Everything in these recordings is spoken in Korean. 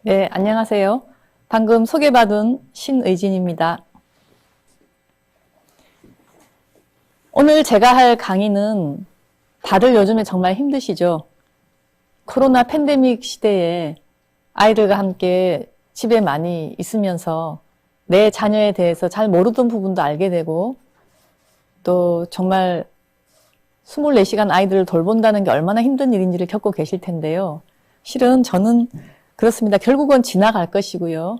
네, 안녕하세요. 방금 소개받은 신의진입니다. 오늘 제가 할 강의는 다들 요즘에 정말 힘드시죠? 코로나 팬데믹 시대에 아이들과 함께 집에 많이 있으면서 내 자녀에 대해서 잘 모르던 부분도 알게 되고 또 정말 24시간 아이들을 돌본다는 게 얼마나 힘든 일인지를 겪고 계실 텐데요. 실은 저는 그렇습니다. 결국은 지나갈 것이고요.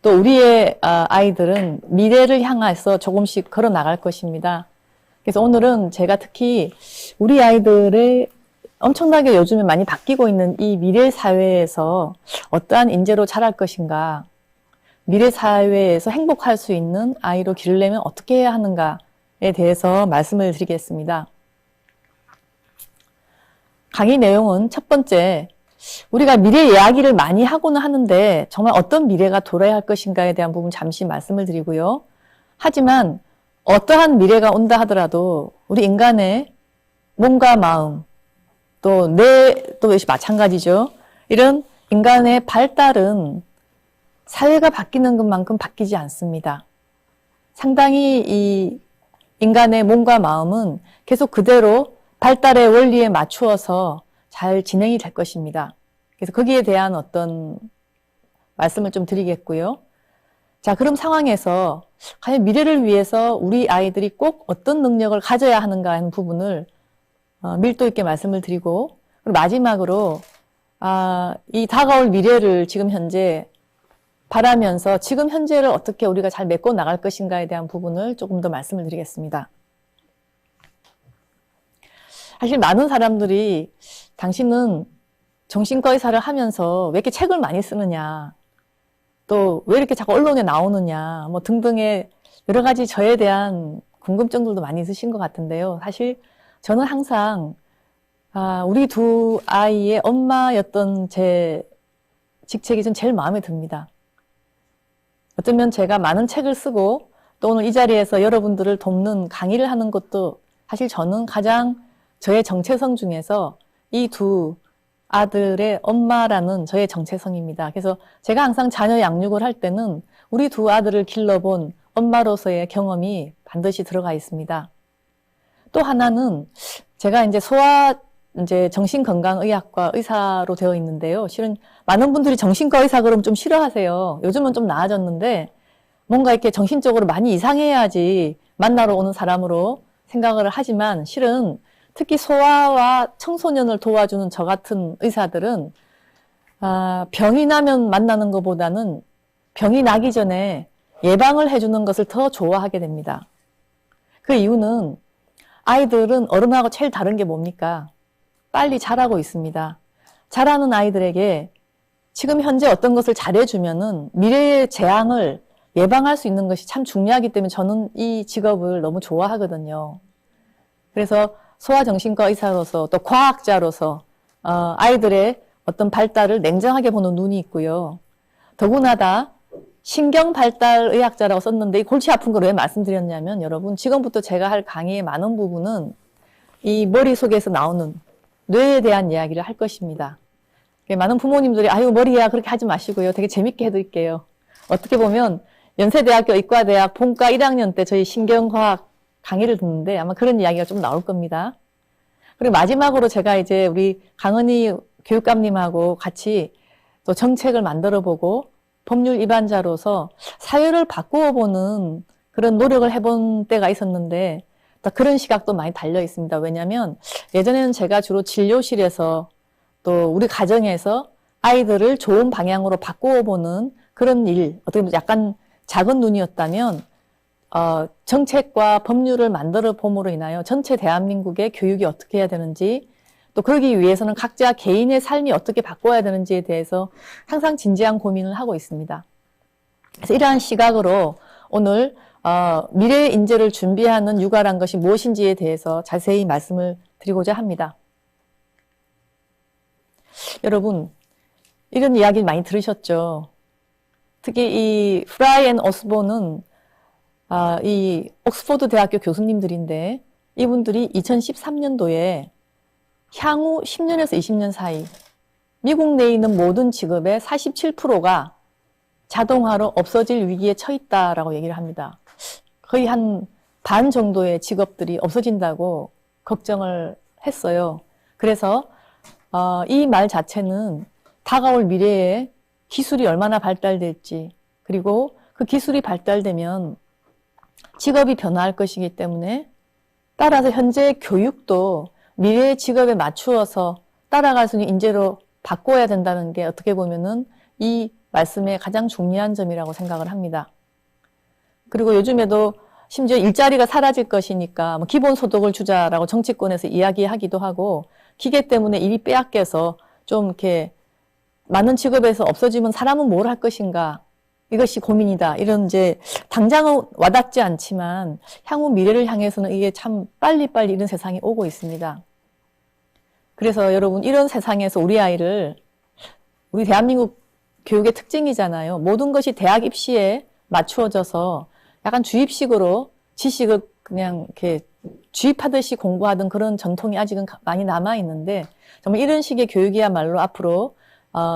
또 우리의 아이들은 미래를 향해서 조금씩 걸어 나갈 것입니다. 그래서 오늘은 제가 특히 우리 아이들의 엄청나게 요즘에 많이 바뀌고 있는 이 미래 사회에서 어떠한 인재로 자랄 것인가, 미래 사회에서 행복할 수 있는 아이로 기르려면 어떻게 해야 하는가에 대해서 말씀을 드리겠습니다. 강의 내용은 첫 번째, 우리가 미래 이야기를 많이 하고는 하는데 정말 어떤 미래가 돌아야 할 것인가에 대한 부분 잠시 말씀을 드리고요. 하지만 어떠한 미래가 온다 하더라도 우리 인간의 몸과 마음, 또 또 역시 마찬가지죠. 이런 인간의 발달은 사회가 바뀌는 것만큼 바뀌지 않습니다. 상당히 이 인간의 몸과 마음은 계속 그대로 발달의 원리에 맞추어서 잘 진행이 될 것입니다. 그래서 거기에 대한 어떤 말씀을 좀 드리겠고요. 자, 그럼 상황에서 과연 미래를 위해서 우리 아이들이 꼭 어떤 능력을 가져야 하는가 하는 부분을 밀도 있게 말씀을 드리고, 그리고 마지막으로 이 다가올 미래를 지금 현재 바라면서 지금 현재를 어떻게 우리가 잘 메꿔 나갈 것인가에 대한 부분을 조금 더 말씀을 드리겠습니다. 사실 많은 사람들이 당신은 정신과 의사를 하면서 왜 이렇게 책을 많이 쓰느냐, 또 왜 이렇게 자꾸 언론에 나오느냐, 뭐 등등의 여러 가지 저에 대한 궁금증들도 많이 있으신 것 같은데요. 사실 저는 항상 우리 두 아이의 엄마였던 제 직책이 좀 제일 마음에 듭니다. 어쩌면 제가 많은 책을 쓰고 또 오늘 이 자리에서 여러분들을 돕는 강의를 하는 것도 사실 저는 가장 저의 정체성 중에서 이 두 아들의 엄마라는 저의 정체성입니다. 그래서 제가 항상 자녀 양육을 할 때는 우리 두 아들을 길러본 엄마로서의 경험이 반드시 들어가 있습니다. 또 하나는 제가 이제 정신건강의학과 의사로 되어 있는데요. 실은 많은 분들이 정신과 의사 그러면 좀 싫어하세요. 요즘은 좀 나아졌는데 뭔가 이렇게 정신적으로 많이 이상해야지 만나러 오는 사람으로 생각을 하지만 실은 특히 소아와 청소년을 도와주는 저 같은 의사들은 병이 나면 만나는 것보다는 병이 나기 전에 예방을 해주는 것을 더 좋아하게 됩니다. 그 이유는 아이들은 어른하고 제일 다른 게 뭡니까? 빨리 자라고 있습니다. 자라는 아이들에게 지금 현재 어떤 것을 잘해주면은 미래의 재앙을 예방할 수 있는 것이 참 중요하기 때문에 저는 이 직업을 너무 좋아하거든요. 그래서 소아정신과 의사로서 또 과학자로서 아이들의 어떤 발달을 냉정하게 보는 눈이 있고요. 더구나 신경발달의학자라고 썼는데 이 골치 아픈 걸 왜 말씀드렸냐면 여러분 지금부터 제가 할 강의의 많은 부분은 이 머릿속에서 나오는 뇌에 대한 이야기를 할 것입니다. 많은 부모님들이 아유 머리야 그렇게 하지 마시고요. 되게 재밌게 해드릴게요. 어떻게 보면 연세대학교 의과대학 본과 1학년 때 저희 신경과학 강의를 듣는데 아마 그런 이야기가 좀 나올 겁니다. 그리고 마지막으로 제가 이제 우리 강은희 교육감님하고 같이 또 정책을 만들어 보고 법률 위반자로서 사회를 바꾸어 보는 그런 노력을 해본 때가 있었는데 또 그런 시각도 많이 달려 있습니다. 왜냐하면 예전에는 제가 주로 진료실에서 또 우리 가정에서 아이들을 좋은 방향으로 바꾸어 보는 그런 일, 어떻게 보면 약간 작은 눈이었다면 정책과 법률을 만들어 봄으로 인하여 전체 대한민국의 교육이 어떻게 해야 되는지 또 그러기 위해서는 각자 개인의 삶이 어떻게 바꿔야 되는지에 대해서 항상 진지한 고민을 하고 있습니다. 그래서 이러한 시각으로 오늘 미래의 인재를 준비하는 육아란 것이 무엇인지에 대해서 자세히 말씀을 드리고자 합니다. 여러분 이런 이야기 많이 들으셨죠? 특히 이 프라이 앤 오스본은 이 옥스퍼드 대학교 교수님들인데 이분들이 2013년도에 향후 10년에서 20년 사이 미국 내에 있는 모든 직업의 47%가 자동화로 없어질 위기에 처했다라고 얘기를 합니다. 거의 한 반 정도의 직업들이 없어진다고 걱정을 했어요. 그래서 이 말 자체는 다가올 미래에 기술이 얼마나 발달될지, 그리고 그 기술이 발달되면 직업이 변화할 것이기 때문에 따라서 현재 교육도 미래의 직업에 맞추어서 따라갈 수 있는 인재로 바꿔야 된다는 게 어떻게 보면은 이 말씀의 가장 중요한 점이라고 생각을 합니다. 그리고 요즘에도 심지어 일자리가 사라질 것이니까 뭐 기본소득을 주자라고 정치권에서 이야기하기도 하고, 기계 때문에 일이 빼앗겨서 좀 이렇게 많은 직업에서 없어지면 사람은 뭘 할 것인가, 이것이 고민이다. 이런 이제 당장은 와닿지 않지만 향후 미래를 향해서는 이게 참 빨리빨리 이런 세상이 오고 있습니다. 그래서 여러분, 이런 세상에서 우리 아이를, 우리 대한민국 교육의 특징이잖아요. 모든 것이 대학 입시에 맞추어져서 약간 주입식으로 지식을 그냥 이렇게 주입하듯이 공부하던 그런 전통이 아직은 많이 남아있는데, 정말 이런 식의 교육이야말로 앞으로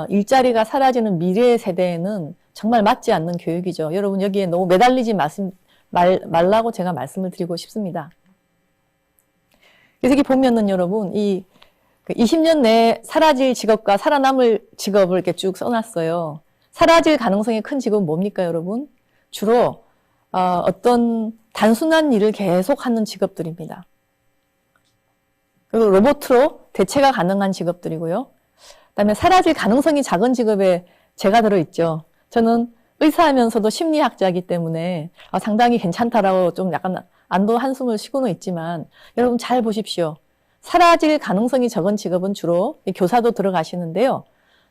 일자리가 사라지는 미래의 세대에는 정말 맞지 않는 교육이죠. 여러분, 여기에 너무 매달리지 말라고 제가 말씀을 드리고 싶습니다. 그래서 여기 보면은 여러분, 이 20년 내에 사라질 직업과 살아남을 직업을 이렇게 쭉 써놨어요. 사라질 가능성이 큰 직업은 뭡니까, 여러분? 주로 어떤 단순한 일을 계속하는 직업들입니다. 그리고 로봇으로 대체가 가능한 직업들이고요. 그다음에 사라질 가능성이 작은 직업에 제가 들어있죠. 저는 의사하면서도 심리학자이기 때문에 상당히 괜찮다라고 좀 약간 안도 한숨을 쉬고는 있지만, 여러분 잘 보십시오. 사라질 가능성이 적은 직업은 주로 교사도 들어가시는데요.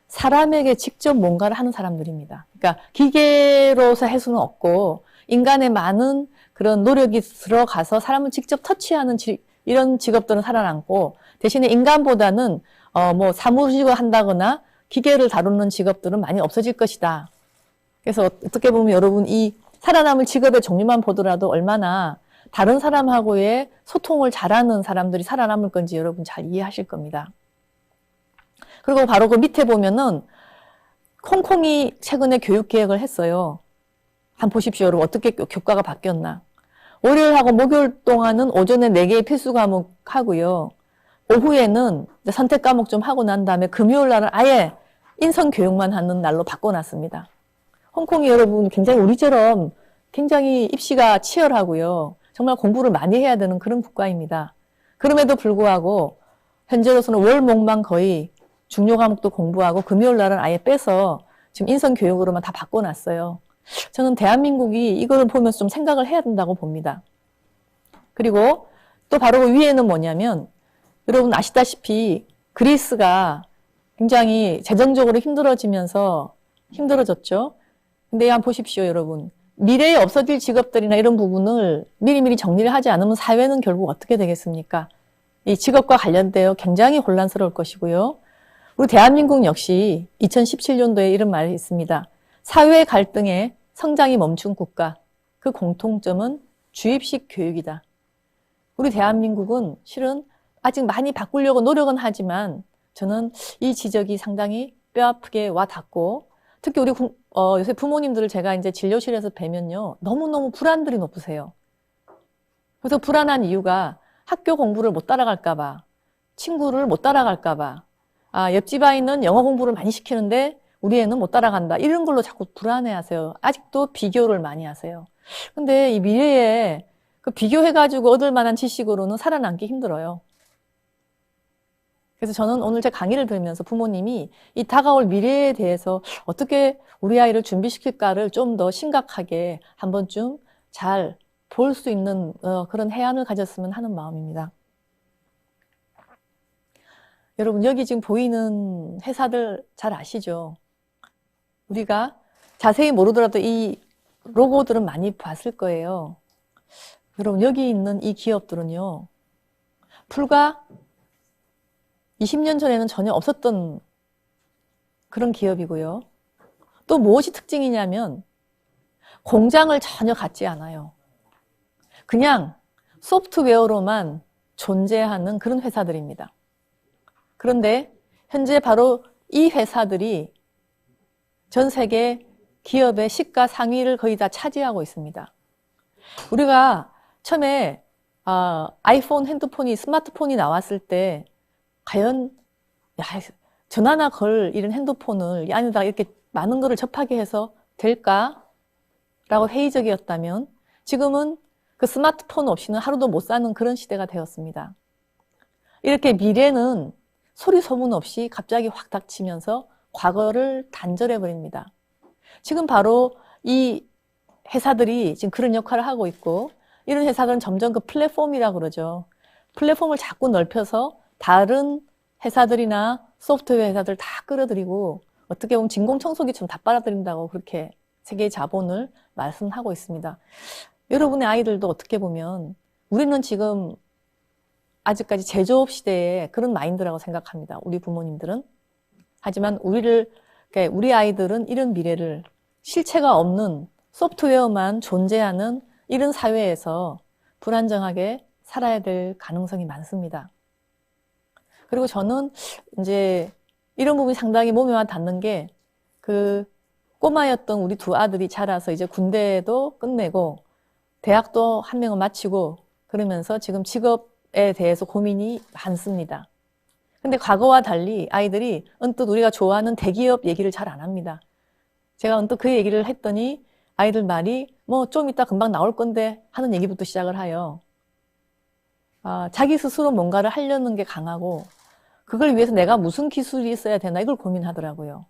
사람에게 직접 뭔가를 하는 사람들입니다. 그러니까 기계로서 할 수는 없고 인간의 많은 그런 노력이 들어가서 사람을 직접 터치하는 이런 직업들은 살아남고, 대신에 인간보다는 뭐 사무직을 한다거나 기계를 다루는 직업들은 많이 없어질 것이다. 그래서 어떻게 보면 여러분, 이 살아남을 직업의 종류만 보더라도 얼마나 다른 사람하고의 소통을 잘하는 사람들이 살아남을 건지 여러분 잘 이해하실 겁니다. 그리고 바로 그 밑에 보면은 홍콩이 최근에 교육 개혁을 했어요. 한번 보십시오, 여러분. 어떻게 교과가 바뀌었나. 월요일하고 목요일 동안은 오전에 4개의 필수 과목 하고요. 오후에는 선택 과목 좀 하고 난 다음에 금요일 날은 아예 인성 교육만 하는 날로 바꿔놨습니다. 홍콩이 여러분 굉장히 우리처럼 굉장히 입시가 치열하고요. 정말 공부를 많이 해야 되는 그런 국가입니다. 그럼에도 불구하고 현재로서는 월목만 거의 중요 과목도 공부하고 금요일 날은 아예 빼서 지금 인성 교육으로만 다 바꿔놨어요. 저는 대한민국이 이걸 보면서 좀 생각을 해야 된다고 봅니다. 그리고 또 바로 그 위에는 뭐냐면, 여러분 아시다시피 그리스가 굉장히 재정적으로 힘들어지면서 힘들어졌죠. 근데 한번 보십시오, 여러분. 미래에 없어질 직업들이나 이런 부분을 미리미리 정리를 하지 않으면 사회는 결국 어떻게 되겠습니까? 이 직업과 관련되어 굉장히 혼란스러울 것이고요. 우리 대한민국 역시 2017년도에 이런 말이 있습니다. 사회 갈등에 성장이 멈춘 국가, 그 공통점은 주입식 교육이다. 우리 대한민국은 실은 아직 많이 바꾸려고 노력은 하지만 저는 이 지적이 상당히 뼈아프게 와 닿고, 특히 우리 요새 부모님들을 제가 이제 진료실에서 뵈면요, 너무너무 불안들이 높으세요. 그래서 불안한 이유가 학교 공부를 못 따라갈까봐, 친구를 못 따라갈까봐, 옆집 아이는 영어 공부를 많이 시키는데 우리 애는 못 따라간다. 이런 걸로 자꾸 불안해하세요. 아직도 비교를 많이 하세요. 근데 이 미래에 그 비교해가지고 얻을 만한 지식으로는 살아남기 힘들어요. 그래서 저는 오늘 제 강의를 들으면서 부모님이 이 다가올 미래에 대해서 어떻게 우리 아이를 준비시킬까를 좀 더 심각하게 한 번쯤 잘 볼 수 있는 그런 해안을 가졌으면 하는 마음입니다. 여러분, 여기 지금 보이는 회사들 잘 아시죠? 우리가 자세히 모르더라도 이 로고들은 많이 봤을 거예요. 여러분, 여기 있는 이 기업들은요, 불과 20년 전에는 전혀 없었던 그런 기업이고요. 또 무엇이 특징이냐면 공장을 전혀 갖지 않아요. 그냥 소프트웨어로만 존재하는 그런 회사들입니다. 그런데 현재 바로 이 회사들이 전 세계 기업의 시가 상위를 거의 다 차지하고 있습니다. 우리가 처음에 아이폰 핸드폰이 스마트폰이 나왔을 때 과연 전화나 걸 이런 핸드폰을 이 안에다가 이렇게 많은 거를 접하게 해서 될까? 라고 회의적이었다면 지금은 그 스마트폰 없이는 하루도 못 사는 그런 시대가 되었습니다. 이렇게 미래는 소리 소문 없이 갑자기 확 닥치면서 과거를 단절해버립니다. 지금 바로 이 회사들이 지금 그런 역할을 하고 있고, 이런 회사들은 점점 그 플랫폼이라고 그러죠. 플랫폼을 자꾸 넓혀서 다른 회사들이나 소프트웨어 회사들 다 끌어들이고 어떻게 보면 진공청소기처럼 다 빨아들인다고 그렇게 세계의 자본을 말씀하고 있습니다. 여러분의 아이들도 어떻게 보면 우리는 지금 아직까지 제조업 시대에 그런 마인드라고 생각합니다. 우리 부모님들은. 하지만 우리 아이들은 이런 미래를 실체가 없는 소프트웨어만 존재하는 이런 사회에서 불안정하게 살아야 될 가능성이 많습니다. 그리고 저는 이제 이런 부분이 상당히 몸에 와 닿는 게 그 꼬마였던 우리 두 아들이 자라서 이제 군대도 끝내고 대학도 한 명은 마치고 그러면서 지금 직업에 대해서 고민이 많습니다. 근데 과거와 달리 아이들이 언뜻 우리가 좋아하는 대기업 얘기를 잘 안 합니다. 제가 언뜻 그 얘기를 했더니 아이들 말이 뭐 좀 이따 금방 나올 건데 하는 얘기부터 시작을 해요. 자기 스스로 뭔가를 하려는 게 강하고 그걸 위해서 내가 무슨 기술이 있어야 되나 이걸 고민하더라고요.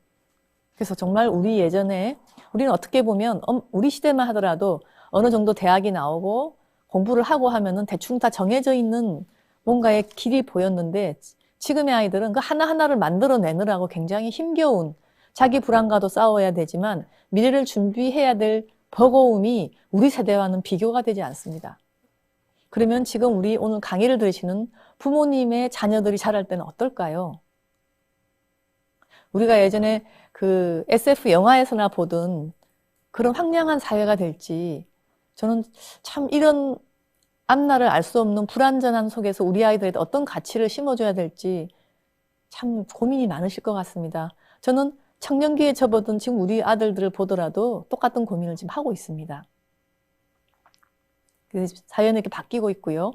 그래서 정말 우리 예전에 우리는 어떻게 보면 우리 시대만 하더라도 어느 정도 대학이 나오고 공부를 하고 하면은 대충 다 정해져 있는 뭔가의 길이 보였는데 지금의 아이들은 그 하나하나를 만들어내느라고 굉장히 힘겨운 자기 불안과도 싸워야 되지만 미래를 준비해야 될 버거움이 우리 세대와는 비교가 되지 않습니다. 그러면 지금 우리 오늘 강의를 들으시는 부모님의 자녀들이 자랄 때는 어떨까요? 우리가 예전에 그 SF 영화에서나 보던 그런 황량한 사회가 될지 저는 참 이런 앞날을 알 수 없는 불안전한 속에서 우리 아이들에게 어떤 가치를 심어줘야 될지 참 고민이 많으실 것 같습니다. 저는 청년기에 접어든 지금 우리 아들들을 보더라도 똑같은 고민을 지금 하고 있습니다. 사회는 이렇게 바뀌고 있고요.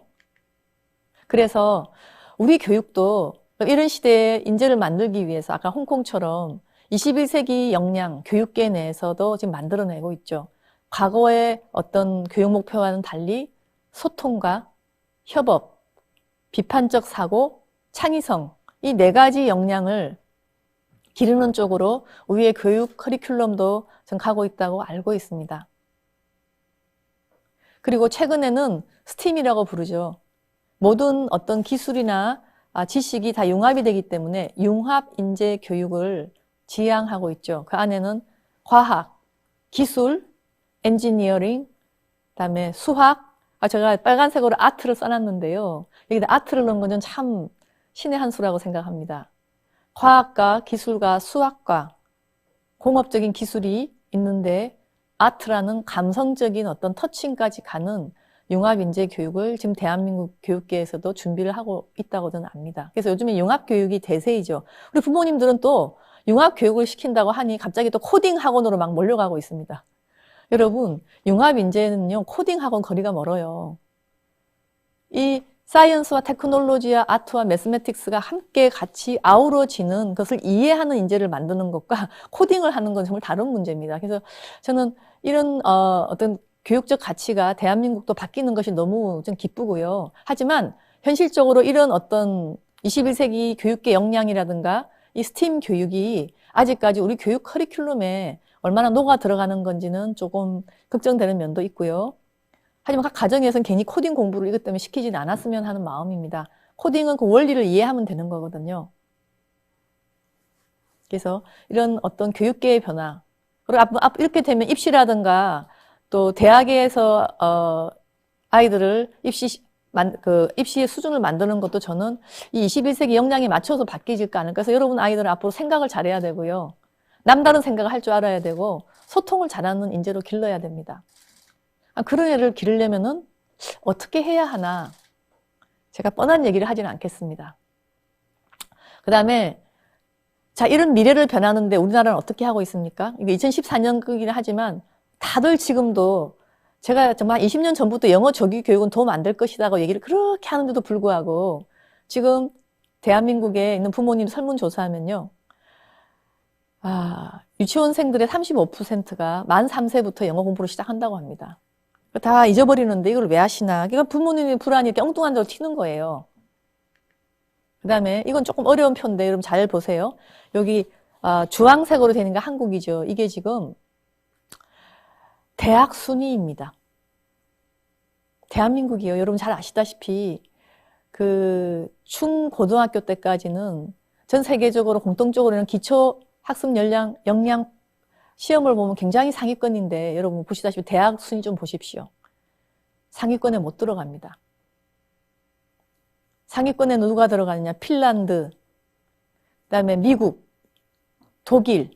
그래서 우리 교육도 이런 시대에 인재를 만들기 위해서 아까 홍콩처럼 21세기 역량 교육계 내에서도 지금 만들어내고 있죠. 과거의 어떤 교육 목표와는 달리 소통과 협업, 비판적 사고, 창의성 이 네 가지 역량을 기르는 쪽으로 우리의 교육 커리큘럼도 좀 가고 있다고 알고 있습니다. 그리고 최근에는 스팀이라고 부르죠. 모든 어떤 기술이나 지식이 다 융합이 되기 때문에 융합 인재 교육을 지향하고 있죠. 그 안에는 과학, 기술, 엔지니어링, 그다음에 수학, 제가 빨간색으로 아트를 써놨는데요. 여기다 아트를 넣은 건 참 신의 한 수라고 생각합니다. 과학과 기술과 수학과 공업적인 기술이 있는데 아트라는 감성적인 어떤 터칭까지 가는 융합인재 교육을 지금 대한민국 교육계에서도 준비를 하고 있다고 저는 압니다. 그래서 요즘에 융합교육이 대세이죠. 우리 부모님들은 또 융합교육을 시킨다고 하니 갑자기 또 코딩 학원으로 막 몰려가고 있습니다. 여러분, 융합인재는요, 코딩 학원 거리가 멀어요. 이 사이언스와 테크놀로지와 아트와 매스매틱스가 함께 같이 아우러지는 것을 이해하는 인재를 만드는 것과 코딩을 하는 건 정말 다른 문제입니다. 그래서 저는 이런 어떤 교육적 가치가 대한민국도 바뀌는 것이 너무 좀 기쁘고요. 하지만 현실적으로 이런 어떤 21세기 교육계 역량이라든가 이 스팀 교육이 아직까지 우리 교육 커리큘럼에 얼마나 녹아 들어가는 건지는 조금 걱정되는 면도 있고요. 하지만 각 가정에서는 괜히 코딩 공부를 이것 때문에 시키지는 않았으면 하는 마음입니다. 코딩은 그 원리를 이해하면 되는 거거든요. 그래서 이런 어떤 교육계의 변화, 그리고 이렇게 되면 입시라든가 또 대학에서 아이들을 입시의 수준을 만드는 것도 저는 이 21세기 역량에 맞춰서 바뀌질까 않을까. 그래서 여러분 아이들은 앞으로 생각을 잘해야 되고요. 남다른 생각을 할 줄 알아야 되고 소통을 잘하는 인재로 길러야 됩니다. 그런 애를 기르려면은 어떻게 해야 하나? 제가 뻔한 얘기를 하지는 않겠습니다. 그 다음에 자, 이런 미래를 변하는데 우리나라는 어떻게 하고 있습니까? 이게 2014년이긴 하지만 다들 지금도 제가 정말 20년 전부터 영어 조기 교육은 도움 안 될 것이라고 얘기를 그렇게 하는데도 불구하고 지금 대한민국에 있는 부모님 설문조사하면요. 유치원생들의 35%가 만 3세부터 영어 공부를 시작한다고 합니다. 다 잊어버리는데 이걸 왜 하시나? 그러니까 부모님의 불안이 이렇게 엉뚱한 데로 튀는 거예요. 그 다음에 이건 조금 어려운 표인데 여러분 잘 보세요. 여기 주황색으로 되는 게 한국이죠. 이게 지금 대학 순위입니다. 대한민국이요. 여러분 잘 아시다시피 그 중고등학교 때까지는 전 세계적으로 공통적으로는 기초 학습 역량 시험을 보면 굉장히 상위권인데 여러분 보시다시피 대학 순위 좀 보십시오. 상위권에 못 들어갑니다. 상위권에 누가 들어가느냐? 핀란드, 그다음에 미국, 독일,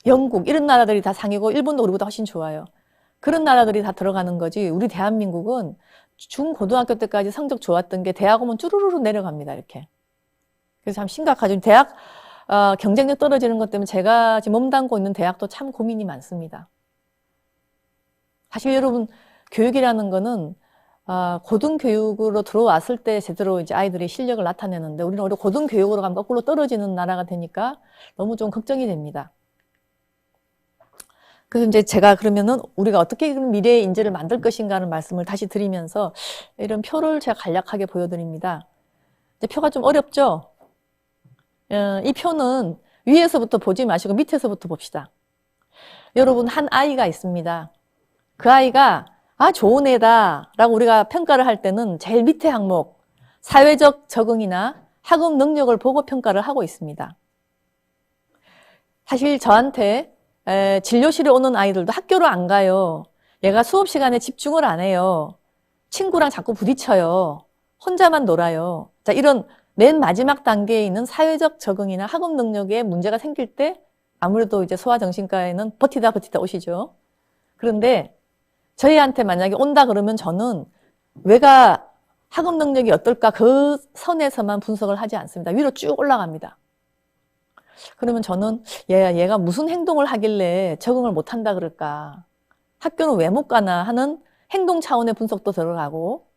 영국 이런 나라들이 다 상위고 일본도 우리보다 훨씬 좋아요. 그런 나라들이 다 들어가는 거지 우리 대한민국은 중고등학교 때까지 성적 좋았던 게 대학 오면 쭈루루루 내려갑니다. 이렇게. 그래서 참 심각하죠. 대학 경쟁력 떨어지는 것 때문에 제가 지금 몸담고 있는 대학도 참 고민이 많습니다. 사실 여러분 교육이라는 거는 고등교육으로 들어왔을 때 제대로 이제 아이들의 실력을 나타내는데 우리는 오히려 고등교육으로 가면 거꾸로 떨어지는 나라가 되니까 너무 좀 걱정이 됩니다. 그래서 이제 제가 그러면은 우리가 어떻게 미래의 인재를 만들 것인가 하는 말씀을 다시 드리면서 이런 표를 제가 간략하게 보여드립니다. 이제 표가 좀 어렵죠? 이 표는 위에서부터 보지 마시고 밑에서부터 봅시다. 여러분 한 아이가 있습니다. 그 아이가 좋은 애다 라고 우리가 평가를 할 때는 제일 밑에 항목 사회적 적응이나 학업 능력을 보고 평가를 하고 있습니다. 사실 저한테 진료실에 오는 아이들도 학교를 안 가요. 얘가 수업 시간에 집중을 안 해요. 친구랑 자꾸 부딪혀요. 혼자만 놀아요. 자, 이런 맨 마지막 단계에 있는 사회적 적응이나 학업 능력에 문제가 생길 때 아무래도 이제 소아정신과에는 버티다 오시죠. 그런데 저희한테 만약에 온다 그러면 저는 외가 학업 능력이 어떨까 그 선에서만 분석을 하지 않습니다. 위로 쭉 올라갑니다. 그러면 저는 얘가 무슨 행동을 하길래 적응을 못한다 그럴까? 학교는 왜 못 가나 하는 행동 차원의 분석도 들어가고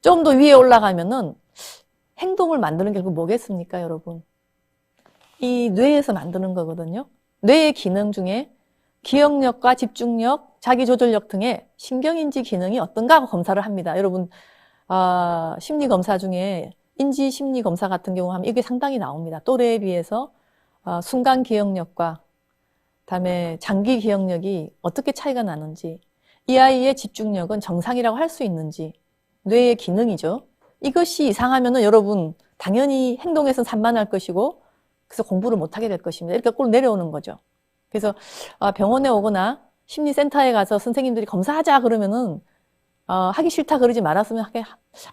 좀 더 위에 올라가면은 행동을 만드는 게 결국 뭐겠습니까, 여러분? 이 뇌에서 만드는 거거든요. 뇌의 기능 중에 기억력과 집중력, 자기조절력 등의 신경인지 기능이 어떤가 하고 검사를 합니다. 여러분 심리검사 중에 인지심리검사 같은 경우 하면 이게 상당히 나옵니다. 또래에 비해서 순간 기억력과 그다음에 장기 기억력이 어떻게 차이가 나는지 이 아이의 집중력은 정상이라고 할 수 있는지 뇌의 기능이죠. 이것이 이상하면은 여러분 당연히 행동에서는 산만할 것이고 그래서 공부를 못하게 될 것입니다. 이렇게 꼴 내려오는 거죠. 그래서 병원에 오거나 심리센터에 가서 선생님들이 검사하자 그러면은 하기 싫다 그러지 말았으면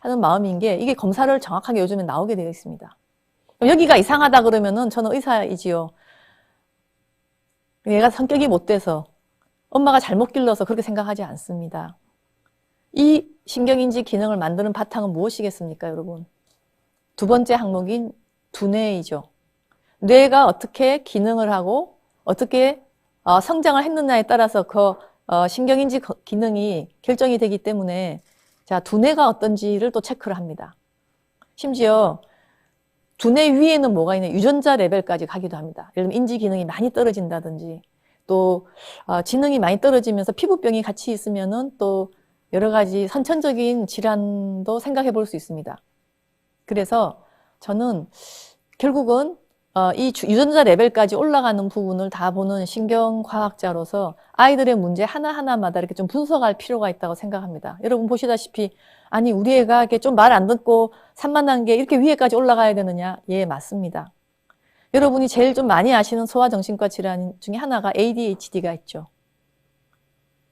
하는 마음인 게 이게 검사를 정확하게 요즘에 나오게 되어 있습니다. 여기가 이상하다 그러면은 저는 의사이지요. 얘가 성격이 못 돼서 엄마가 잘못 길러서 그렇게 생각하지 않습니다. 이 신경인지 기능을 만드는 바탕은 무엇이겠습니까, 여러분? 두 번째 항목인 두뇌이죠. 뇌가 어떻게 기능을 하고 어떻게 성장을 했느냐에 따라서 그 신경인지 기능이 결정이 되기 때문에 자, 두뇌가 어떤지를 또 체크를 합니다. 심지어 두뇌 위에는 뭐가 있냐, 유전자 레벨까지 가기도 합니다. 예를 들면 인지 기능이 많이 떨어진다든지 또 지능이 많이 떨어지면서 피부병이 같이 있으면은 또 여러 가지 선천적인 질환도 생각해 볼 수 있습니다. 그래서 저는 결국은 이 유전자 레벨까지 올라가는 부분을 다 보는 신경과학자로서 아이들의 문제 하나하나마다 이렇게 좀 분석할 필요가 있다고 생각합니다. 여러분 보시다시피 아니 우리 애가 이렇게 좀 말 안 듣고 산만한 게 이렇게 위에까지 올라가야 되느냐? 예, 맞습니다. 여러분이 제일 좀 많이 아시는 소아정신과 질환 중에 하나가 ADHD가 있죠.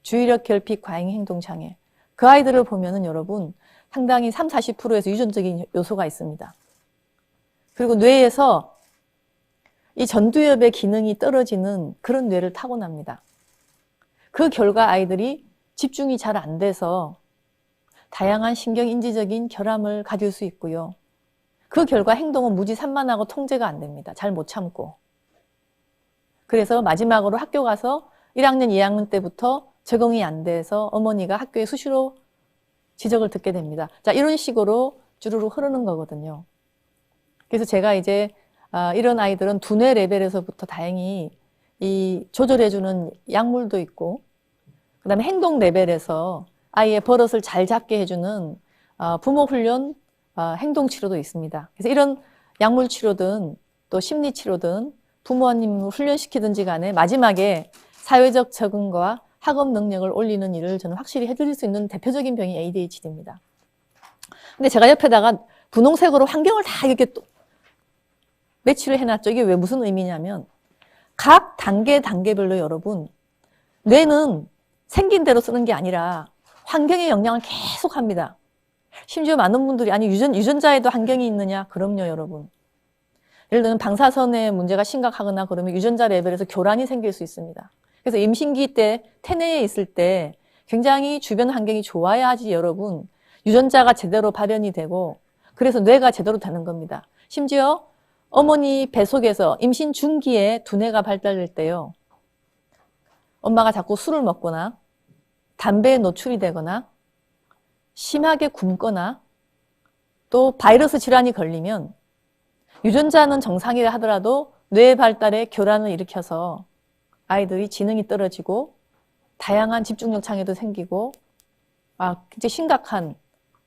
주의력 결핍 과잉 행동장애. 그 아이들을 보면은 여러분 상당히 30-40%에서 유전적인 요소가 있습니다. 그리고 뇌에서 이 전두엽의 기능이 떨어지는 그런 뇌를 타고납니다. 그 결과 아이들이 집중이 잘 안 돼서 다양한 신경인지적인 결함을 가질 수 있고요. 그 결과 행동은 무지산만하고 통제가 안 됩니다. 잘 못 참고. 그래서 마지막으로 학교 가서 1학년, 2학년 때부터 적응이 안 돼서 어머니가 학교에 수시로 지적을 듣게 됩니다. 자, 이런 식으로 주르르 흐르는 거거든요. 그래서 제가 이제 이런 아이들은 두뇌 레벨에서부터 다행히 이 조절해주는 약물도 있고, 그 다음에 행동 레벨에서 아이의 버릇을 잘 잡게 해주는 부모 훈련, 행동 치료도 있습니다. 그래서 이런 약물 치료든 또 심리 치료든 부모님을 훈련시키든지 간에 마지막에 사회적 적응과 학업 능력을 올리는 일을 저는 확실히 해드릴 수 있는 대표적인 병이 ADHD입니다. 근데 제가 옆에다가 분홍색으로 환경을 다 이렇게 또 매치를 해놨죠. 이게 왜 무슨 의미냐면 각 단계별로 여러분 뇌는 생긴 대로 쓰는 게 아니라 환경의 영향을 계속 합니다. 심지어 많은 분들이 아니 유전자에도 환경이 있느냐? 그럼요, 여러분. 예를 들면 방사선의 문제가 심각하거나 그러면 유전자 레벨에서 교란이 생길 수 있습니다. 그래서 임신기 때 태내에 있을 때 굉장히 주변 환경이 좋아야지 여러분 유전자가 제대로 발현이 되고 그래서 뇌가 제대로 되는 겁니다. 심지어 어머니 뱃속에서 임신 중기에 두뇌가 발달될 때요. 엄마가 자꾸 술을 먹거나 담배에 노출이 되거나 심하게 굶거나 또 바이러스 질환이 걸리면 유전자는 정상이라 하더라도 뇌 발달에 교란을 일으켜서 아이들이 지능이 떨어지고 다양한 집중력 장애도 생기고 굉장히 심각한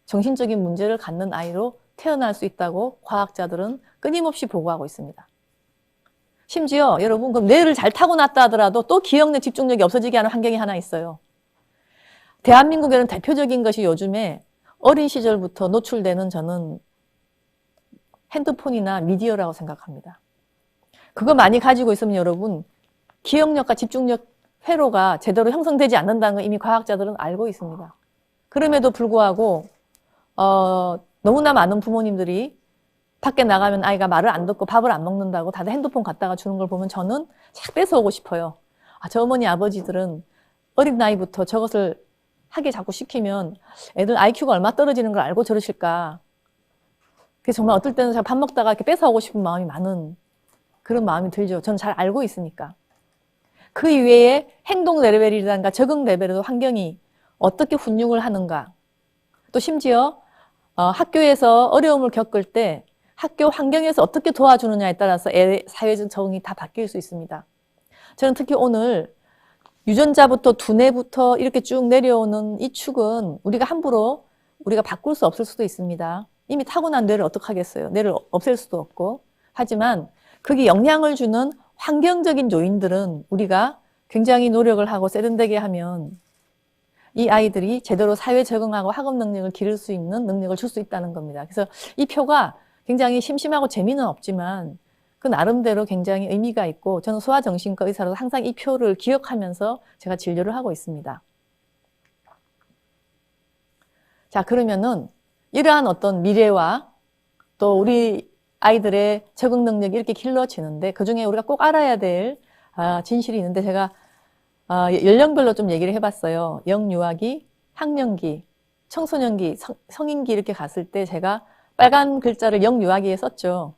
정신적인 문제를 갖는 아이로 태어날 수 있다고 과학자들은 끊임없이 보고하고 있습니다. 심지어 여러분 그럼 뇌를 잘 타고났다 하더라도 또 기억력 집중력이 없어지게 하는 환경이 하나 있어요. 대한민국에는 대표적인 것이 요즘에 어린 시절부터 노출되는 저는 핸드폰이나 미디어라고 생각합니다. 그거 많이 가지고 있으면 여러분 기억력과 집중력 회로가 제대로 형성되지 않는다는 걸 이미 과학자들은 알고 있습니다. 그럼에도 불구하고 너무나 많은 부모님들이 밖에 나가면 아이가 말을 안 듣고 밥을 안 먹는다고 다들 핸드폰 갖다가 주는 걸 보면 저는 쫙 뺏어오고 싶어요. 저 어머니 아버지들은 어린 나이부터 저것을 하게 자꾸 시키면 애들 IQ가 얼마 떨어지는 걸 알고 저러실까. 그래서 정말 어떨 때는 제가 밥 먹다가 이렇게 뺏어오고 싶은 마음이 많은 그런 마음이 들죠. 저는 잘 알고 있으니까. 그 이외에 행동 레벨이라든가 적응 레벨에도 환경이 어떻게 훈육을 하는가. 또 심지어 학교에서 어려움을 겪을 때 학교 환경에서 어떻게 도와주느냐에 따라서 애의 사회적 적응이 다 바뀔 수 있습니다. 저는 특히 오늘 유전자부터 두뇌부터 이렇게 쭉 내려오는 이 축은 우리가 함부로 우리가 바꿀 수 없을 수도 있습니다. 이미 타고난 뇌를 어떡하겠어요. 뇌를 없앨 수도 없고. 하지만 거기 영향을 주는 환경적인 요인들은 우리가 굉장히 노력을 하고 세련되게 하면 이 아이들이 제대로 사회 적응하고 학업 능력을 기를 수 있는 능력을 줄 수 있다는 겁니다. 그래서 이 표가 굉장히 심심하고 재미는 없지만 그 나름대로 굉장히 의미가 있고 저는 소아정신과 의사로서 항상 이 표를 기억하면서 제가 진료를 하고 있습니다. 자, 그러면은 이러한 어떤 미래와 또 우리 아이들의 적응 능력이 이렇게 길러지는데 그중에 우리가 꼭 알아야 될 진실이 있는데 제가 연령별로 좀 얘기를 해봤어요. 영유아기, 학령기, 청소년기, 성인기 이렇게 갔을 때 제가 빨간 글자를 영유아기에 썼죠.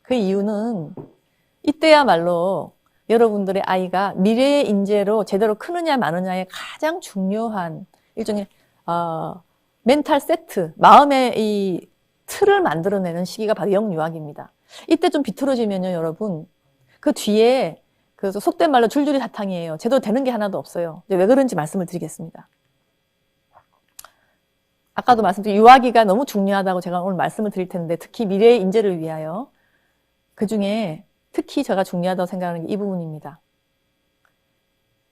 그 이유는 이때야말로 여러분들의 아이가 미래의 인재로 제대로 크느냐 마느냐의 가장 중요한 일종의 멘탈 세트, 마음의 이 틀을 만들어내는 시기가 바로 영유아기입니다. 이때 좀 비틀어지면요, 여러분. 그 뒤에 그래서 속된 말로 줄줄이 사탕이에요. 제대로 되는 게 하나도 없어요. 이제 왜 그런지 말씀을 드리겠습니다. 아까도 말씀드린 유아기가 너무 중요하다고 제가 오늘 말씀을 드릴 텐데 특히 미래의 인재를 위하여 그중에 특히 제가 중요하다고 생각하는 게 이 부분입니다.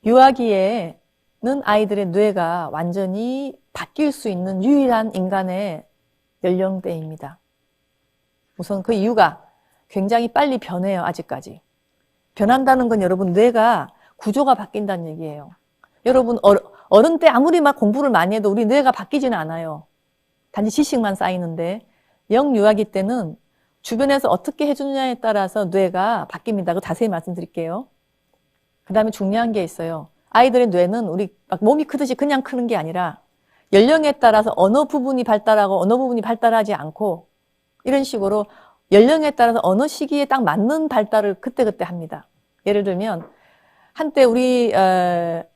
유아기에는 아이들의 뇌가 완전히 바뀔 수 있는 유일한 인간의 연령대입니다. 우선 그 이유가 굉장히 빨리 변해요, 아직까지. 변한다는 건 여러분 뇌가 구조가 바뀐다는 얘기예요. 여러분 어른 때 아무리 막 공부를 많이 해도 우리 뇌가 바뀌지는 않아요. 단지 지식만 쌓이는데 영유아기 때는 주변에서 어떻게 해주느냐에 따라서 뇌가 바뀝니다. 그거 자세히 말씀드릴게요. 그 다음에 중요한 게 있어요. 아이들의 뇌는 우리 막 몸이 크듯이 그냥 크는 게 아니라 연령에 따라서 어느 부분이 발달하고 어느 부분이 발달하지 않고 이런 식으로 연령에 따라서 어느 시기에 딱 맞는 발달을 그때그때 합니다. 예를 들면 한때 우리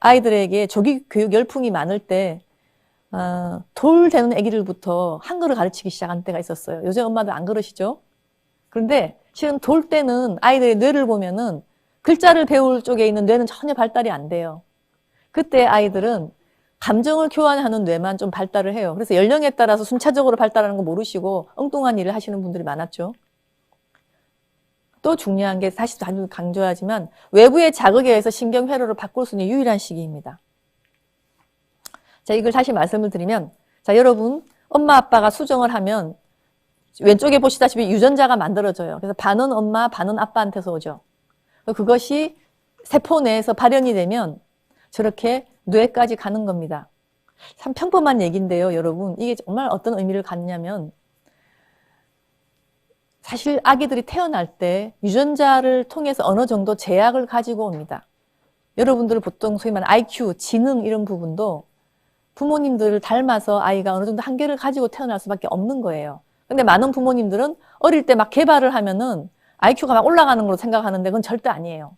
아이들에게 조기 교육 열풍이 많을 때 돌 되는 아기들부터 한글을 가르치기 시작한 때가 있었어요. 요새 엄마들 안 그러시죠? 그런데 실은 돌 때는 아이들의 뇌를 보면은 글자를 배울 쪽에 있는 뇌는 전혀 발달이 안 돼요. 그때 아이들은 감정을 교환하는 뇌만 좀 발달을 해요. 그래서 연령에 따라서 순차적으로 발달하는 거 모르시고 엉뚱한 일을 하시는 분들이 많았죠. 또 중요한 게 다시 강조하지만 외부의 자극에 의해서 신경회로를 바꿀 수 있는 유일한 시기입니다. 자, 이걸 다시 말씀을 드리면, 자, 여러분, 엄마 아빠가 수정을 하면 왼쪽에 보시다시피 유전자가 만들어져요. 그래서 반은 엄마, 반은 아빠한테서 오죠. 그것이 세포 내에서 발현이 되면 저렇게 뇌까지 가는 겁니다. 참 평범한 얘기인데요, 여러분. 이게 정말 어떤 의미를 갖냐면, 사실 아기들이 태어날 때 유전자를 통해서 어느 정도 제약을 가지고 옵니다. 여러분들 보통 소위 말하는 IQ, 지능 이런 부분도 부모님들을 닮아서 아이가 어느 정도 한계를 가지고 태어날 수밖에 없는 거예요. 근데 많은 부모님들은 어릴 때 막 개발을 하면은 IQ가 막 올라가는 걸로 생각하는데 그건 절대 아니에요.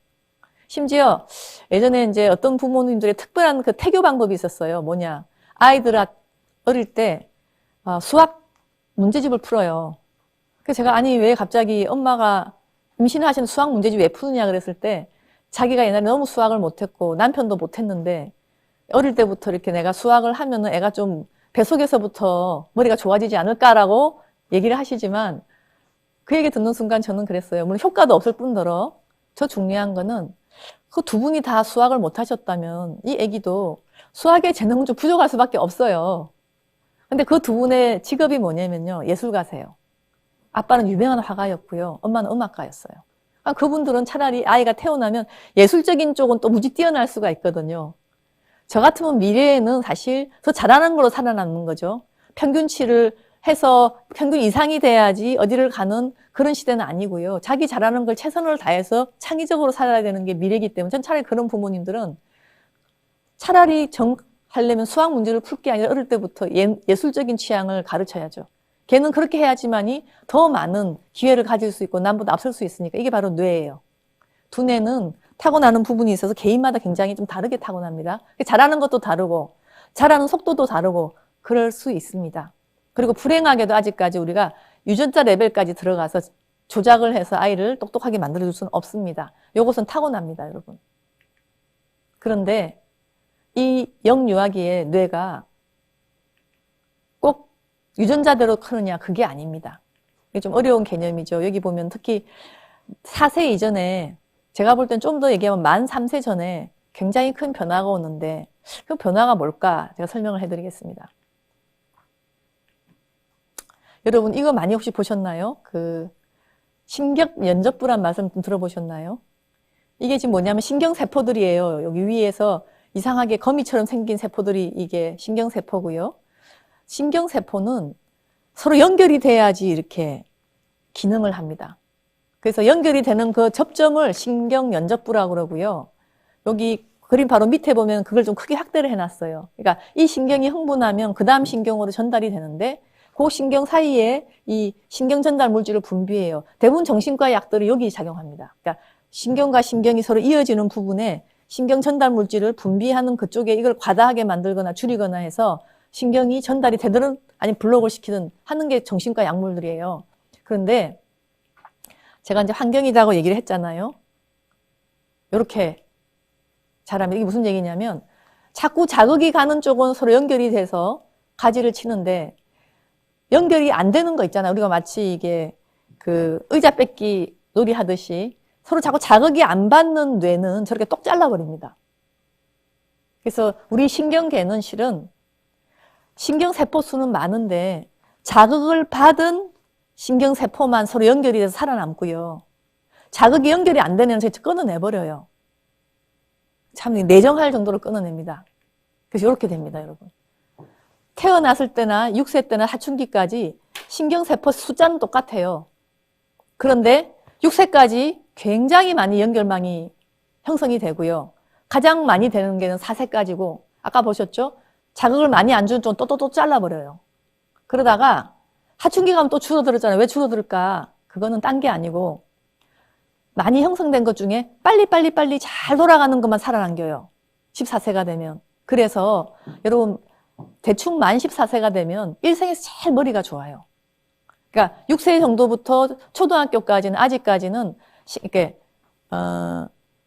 심지어 예전에 이제 어떤 부모님들의 특별한 그 태교 방법이 있었어요. 뭐냐. 아이들 어릴 때 수학 문제집을 풀어요. 그래서 제가 아니 왜 갑자기 엄마가 임신하시는 수학 문제집 왜 푸느냐 그랬을 때 자기가 옛날에 너무 수학을 못했고 남편도 못했는데 어릴 때부터 이렇게 내가 수학을 하면은 애가 좀 뱃속에서부터 머리가 좋아지지 않을까라고 얘기를 하시지만 그 얘기 듣는 순간 저는 그랬어요. 물론 효과도 없을 뿐더러 저 중요한 거는 그 두 분이 다 수학을 못하셨다면 이 애기도 수학의 재능은 좀 부족할 수밖에 없어요. 근데 그 두 분의 직업이 뭐냐면요. 예술가세요. 아빠는 유명한 화가였고요. 엄마는 음악가였어요. 그분들은 차라리 아이가 태어나면 예술적인 쪽은 또 무지 뛰어날 수가 있거든요. 저 같으면 미래에는 사실 더 잘하는 걸로 살아남는 거죠. 평균치를 해서 평균 이상이 돼야지 어디를 가는 그런 시대는 아니고요. 자기 잘하는 걸 최선을 다해서 창의적으로 살아야 되는 게 미래이기 때문에 전 차라리 그런 부모님들은 차라리 하려면 수학 문제를 풀 게 아니라 어릴 때부터 예술적인 취향을 가르쳐야죠. 걔는 그렇게 해야지만이 더 많은 기회를 가질 수 있고 남보다 앞설 수 있으니까 이게 바로 뇌예요. 두뇌는 타고나는 부분이 있어서 개인마다 굉장히 좀 다르게 타고납니다. 잘하는 것도 다르고 잘하는 속도도 다르고 그럴 수 있습니다. 그리고 불행하게도 아직까지 우리가 유전자 레벨까지 들어가서 조작을 해서 아이를 똑똑하게 만들어줄 수는 없습니다. 이것은 타고납니다, 여러분. 그런데 이 영유아기의 뇌가 꼭 유전자대로 크느냐 그게 아닙니다. 이게 좀 어려운 개념이죠. 여기 보면 특히 4세 이전에 제가 볼 땐 좀 더 얘기하면 만 3세 전에 굉장히 큰 변화가 오는데 그 변화가 뭘까 제가 설명을 해드리겠습니다. 여러분 이거 많이 혹시 보셨나요? 그 신경면적부란 말씀 좀 들어보셨나요? 이게 지금 뭐냐면 신경세포들이에요. 여기 위에서 이상하게 거미처럼 생긴 세포들이 이게 신경세포고요. 신경세포는 서로 연결이 돼야지 이렇게 기능을 합니다. 그래서 연결이 되는 그 접점을 신경연접부라고 그러고요. 여기 그림 바로 밑에 보면 그걸 좀 크게 확대를 해놨어요. 그러니까 이 신경이 흥분하면 그 다음 신경으로 전달이 되는데 그 신경 사이에 이 신경 전달 물질을 분비해요. 대부분 정신과 약들이 여기 작용합니다. 그러니까 신경과 신경이 서로 이어지는 부분에 신경 전달 물질을 분비하는 그쪽에 이걸 과다하게 만들거나 줄이거나 해서 신경이 전달이 되든 아니면 블록을 시키든 하는 게 정신과 약물들이에요. 그런데 제가 이제 환경이라고 얘기를 했잖아요. 이렇게 잘하면 이게 무슨 얘기냐면 자꾸 자극이 가는 쪽은 서로 연결이 돼서 가지를 치는데 연결이 안 되는 거 있잖아요. 우리가 마치 이게 그 의자 뺏기 놀이 하듯이 서로 자꾸 자극이 안 받는 뇌는 저렇게 똑 잘라버립니다. 그래서 우리 신경계는 실은 신경세포 수는 많은데 자극을 받은 신경세포만 서로 연결이 돼서 살아남고요. 자극이 연결이 안 되면 저희 끊어내버려요. 참 내정할 정도로 끊어냅니다. 그래서 이렇게 됩니다, 여러분. 태어났을 때나 6세 때나 사춘기까지 신경세포 숫자는 똑같아요. 그런데 6세까지 굉장히 많이 연결망이 형성이 되고요. 가장 많이 되는 게는 4세까지고 아까 보셨죠? 자극을 많이 안 주는 쪽은 또또또 잘라버려요. 그러다가 사춘기 가면 또 줄어들었잖아요. 왜 줄어들까? 그거는 딴 게 아니고 많이 형성된 것 중에 빨리 잘 돌아가는 것만 살아남겨요. 14세가 되면. 그래서 여러분 대충 만 14세가 되면 일생에서 제일 머리가 좋아요. 그러니까 6세 정도부터 초등학교까지는 아직까지는 이렇게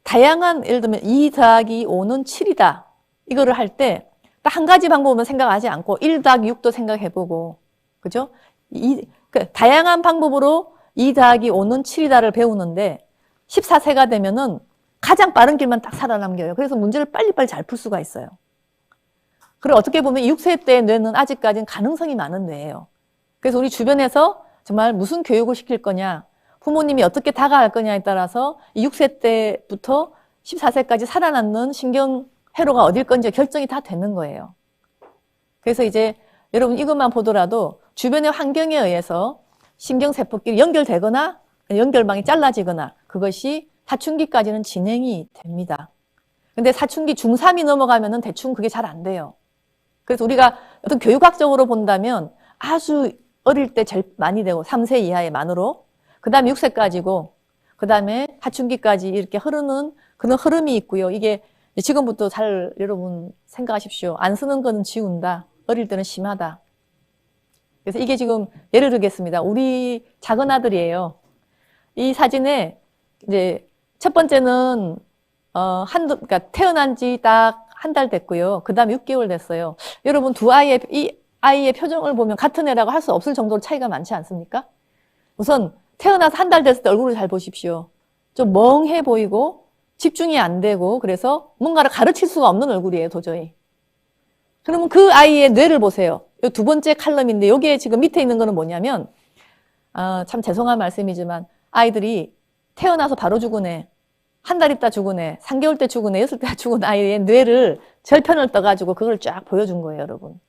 다양한 예를 들면 2 더하기 5는 7이다. 이거를 할 때 딱 한 가지 방법은 생각하지 않고 1 더하기 6도 생각해보고 그죠? 다양한 방법으로 2 더하기 5는 7이다를 배우는데 14세가 되면은 가장 빠른 길만 딱 살아남겨요. 그래서 문제를 빨리빨리 잘 풀 수가 있어요. 그리고 어떻게 보면 6세 때의 뇌는 아직까지는 가능성이 많은 뇌예요. 그래서 우리 주변에서 정말 무슨 교육을 시킬 거냐, 부모님이 어떻게 다가갈 거냐에 따라서 6세 때부터 14세까지 살아남는 신경회로가 어딜 건지 결정이 다 되는 거예요. 그래서 이제 여러분 이것만 보더라도 주변의 환경에 의해서 신경세포끼리 연결되거나 연결망이 잘라지거나 그것이 사춘기까지는 진행이 됩니다. 근데 사춘기 중3이 넘어가면은 대충 그게 잘 안 돼요. 그래서 우리가 어떤 교육학적으로 본다면 아주 어릴 때 제일 많이 되고 3세 이하의 만으로 그 다음에 6세까지고 그 다음에 사춘기까지 이렇게 흐르는 그런 흐름이 있고요. 이게 지금부터 잘 여러분 생각하십시오. 안 쓰는 거는 지운다. 어릴 때는 심하다. 그래서 이게 지금 예를 들겠습니다. 우리 작은 아들이에요. 이 사진에 이제 첫 번째는 그러니까 태어난 지 딱 한 달 됐고요. 그 다음에 6개월 됐어요. 여러분 이 아이의 표정을 보면 같은 애라고 할 수 없을 정도로 차이가 많지 않습니까? 우선 태어나서 한 달 됐을 때 얼굴을 잘 보십시오. 좀 멍해 보이고 집중이 안 되고 그래서 뭔가를 가르칠 수가 없는 얼굴이에요, 도저히. 그러면 그 아이의 뇌를 보세요. 이 두 번째 칼럼인데 여기에 지금 밑에 있는 거는 뭐냐면 참 죄송한 말씀이지만 아이들이 태어나서 바로 죽은 애, 한 달 있다 죽은 애, 3개월 때 죽은 애, 6살 때 죽은 아이의 뇌를 절편을 떠가지고 그걸 쫙 보여준 거예요, 여러분.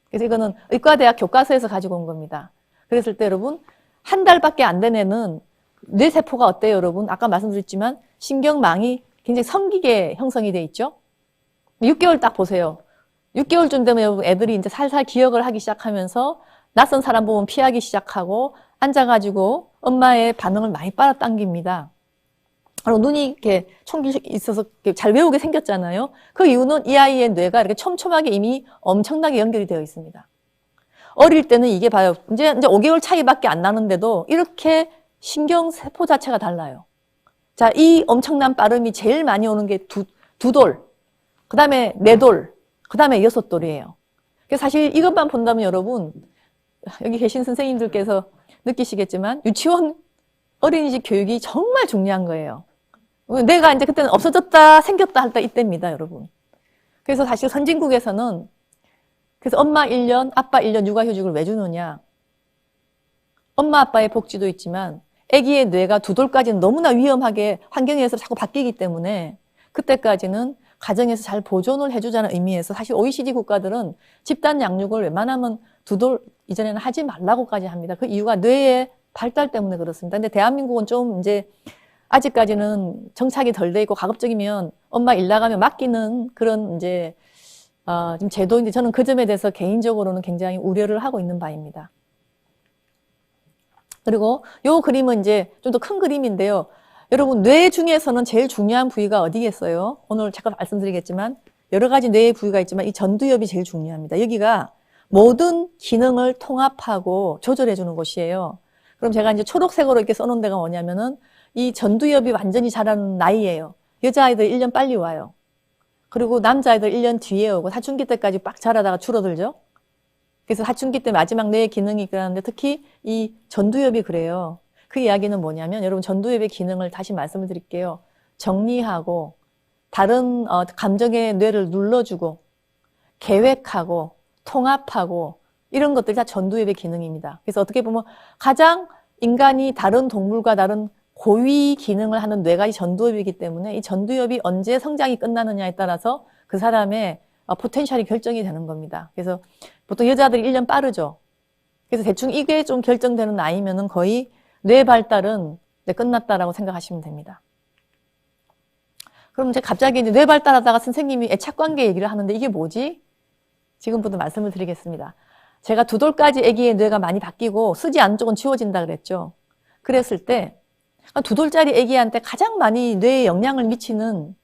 그래서 이거는 의과대학 교과서에서 가지고 온 겁니다. 그랬을 때 여러분 한 달밖에 안 된 애는 뇌세포가 어때요, 여러분? 아까 말씀드렸지만 신경망이 굉장히 섬기게 형성이 돼 있죠? 6개월 딱 보세요. 6개월쯤 되면 여러분 애들이 이제 살살 기억을 하기 시작하면서 낯선 사람 보면 피하기 시작하고 앉아가지고 엄마의 반응을 많이 빨아당깁니다. 그리고 눈이 이렇게 총기 있어서 잘 외우게 생겼잖아요. 그 이유는 이 아이의 뇌가 이렇게 촘촘하게 이미 엄청나게 연결이 되어 있습니다. 어릴 때는 이게 봐요. 이제 5개월 차이밖에 안 나는데도 이렇게 신경세포 자체가 달라요. 자, 이 엄청난 빠름이 제일 많이 오는 게 두 돌, 그 다음에 네 돌, 그 다음에 6돌이에요. 사실 이것만 본다면 여러분, 여기 계신 선생님들께서 느끼시겠지만 유치원 어린이집 교육이 정말 중요한 거예요. 내가 이제 그때는 없어졌다, 생겼다 할 때 이때입니다, 여러분. 그래서 사실 선진국에서는 그래서 엄마 1년, 아빠 1년 육아휴직을 왜 주느냐. 엄마 아빠의 복지도 있지만 아기의 뇌가 2돌까지는 너무나 위험하게 환경에서 자꾸 바뀌기 때문에 그때까지는 가정에서 잘 보존을 해주자는 의미에서 사실 OECD 국가들은 집단 양육을 웬만하면 2돌 이전에는 하지 말라고까지 합니다. 그 이유가 뇌의 발달 때문에 그렇습니다. 근데 대한민국은 좀 이제 아직까지는 정착이 덜 돼 있고 가급적이면 엄마 일 나가면 맡기는 그런 이제 지금 제도인데 저는 그 점에 대해서 개인적으로는 굉장히 우려를 하고 있는 바입니다. 그리고 요 그림은 이제 좀 더 큰 그림인데요. 여러분 뇌 중에서는 제일 중요한 부위가 어디겠어요? 오늘 잠깐 말씀드리겠지만 여러 가지 뇌의 부위가 있지만 이 전두엽이 제일 중요합니다. 여기가 모든 기능을 통합하고 조절해 주는 곳이에요. 그럼 제가 이제 초록색으로 이렇게 써놓은 데가 뭐냐면은 이 전두엽이 완전히 자라는 나이예요. 여자아이들 1년 빨리 와요. 그리고 남자아이들 1년 뒤에 오고 사춘기 때까지 빡 자라다가 줄어들죠. 그래서 사춘기 때 마지막 뇌의 기능이 그러는데 특히 이 전두엽이 그래요. 그 이야기는 뭐냐면 여러분 전두엽의 기능을 다시 말씀을 드릴게요. 정리하고 다른 감정의 뇌를 눌러주고 계획하고 통합하고 이런 것들이 다 전두엽의 기능입니다. 그래서 어떻게 보면 가장 인간이 다른 동물과 다른 고위 기능을 하는 뇌가 이 전두엽이기 때문에 이 전두엽이 언제 성장이 끝나느냐에 따라서 그 사람의 포텐셜이 결정이 되는 겁니다. 그래서 보통 여자들이 1년 빠르죠. 그래서 대충 이게 좀 결정되는 나이면은 거의 뇌 발달은 끝났다라고 생각하시면 됩니다. 그럼 이제 갑자기 이제 뇌 발달하다가 선생님이 애착관계 얘기를 하는데 이게 뭐지? 지금부터 말씀을 드리겠습니다. 제가 2돌까지 아기의 뇌가 많이 바뀌고 쓰지 않은 쪽은 지워진다 그랬죠. 그랬을 때 2돌짜리 아기한테 가장 많이 뇌에 영향을 미치는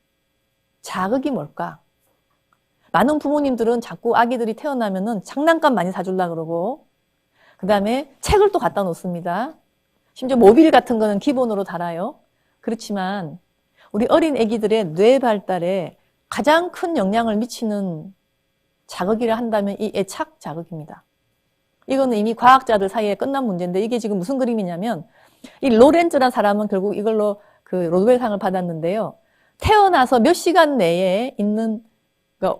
자극이 뭘까? 많은 부모님들은 자꾸 아기들이 태어나면은 장난감 많이 사주려고 그러고, 그 다음에 책을 또 갖다 놓습니다. 심지어 모빌 같은 거는 기본으로 달아요. 그렇지만 우리 어린 아기들의 뇌 발달에 가장 큰 영향을 미치는 자극이라 한다면 이 애착 자극입니다. 이거는 이미 과학자들 사이에 끝난 문제인데, 이게 지금 무슨 그림이냐면, 이 로렌츠라는 사람은 결국 이걸로 그 노벨상을 받았는데요. 태어나서 몇 시간 내에 있는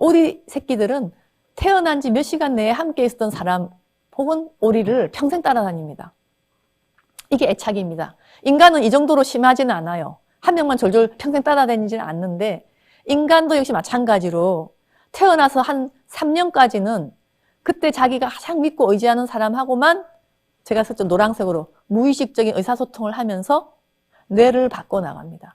오리 새끼들은 태어난 지 몇 시간 내에 함께 있었던 사람 혹은 오리를 평생 따라다닙니다. 이게 애착입니다. 인간은 이 정도로 심하지는 않아요. 한 명만 졸졸 평생 따라다니지는 않는데, 인간도 역시 마찬가지로 태어나서 한 3년까지는 그때 자기가 가장 믿고 의지하는 사람하고만, 제가 썼죠, 노란색으로 무의식적인 의사소통을 하면서 뇌를 바꿔나갑니다.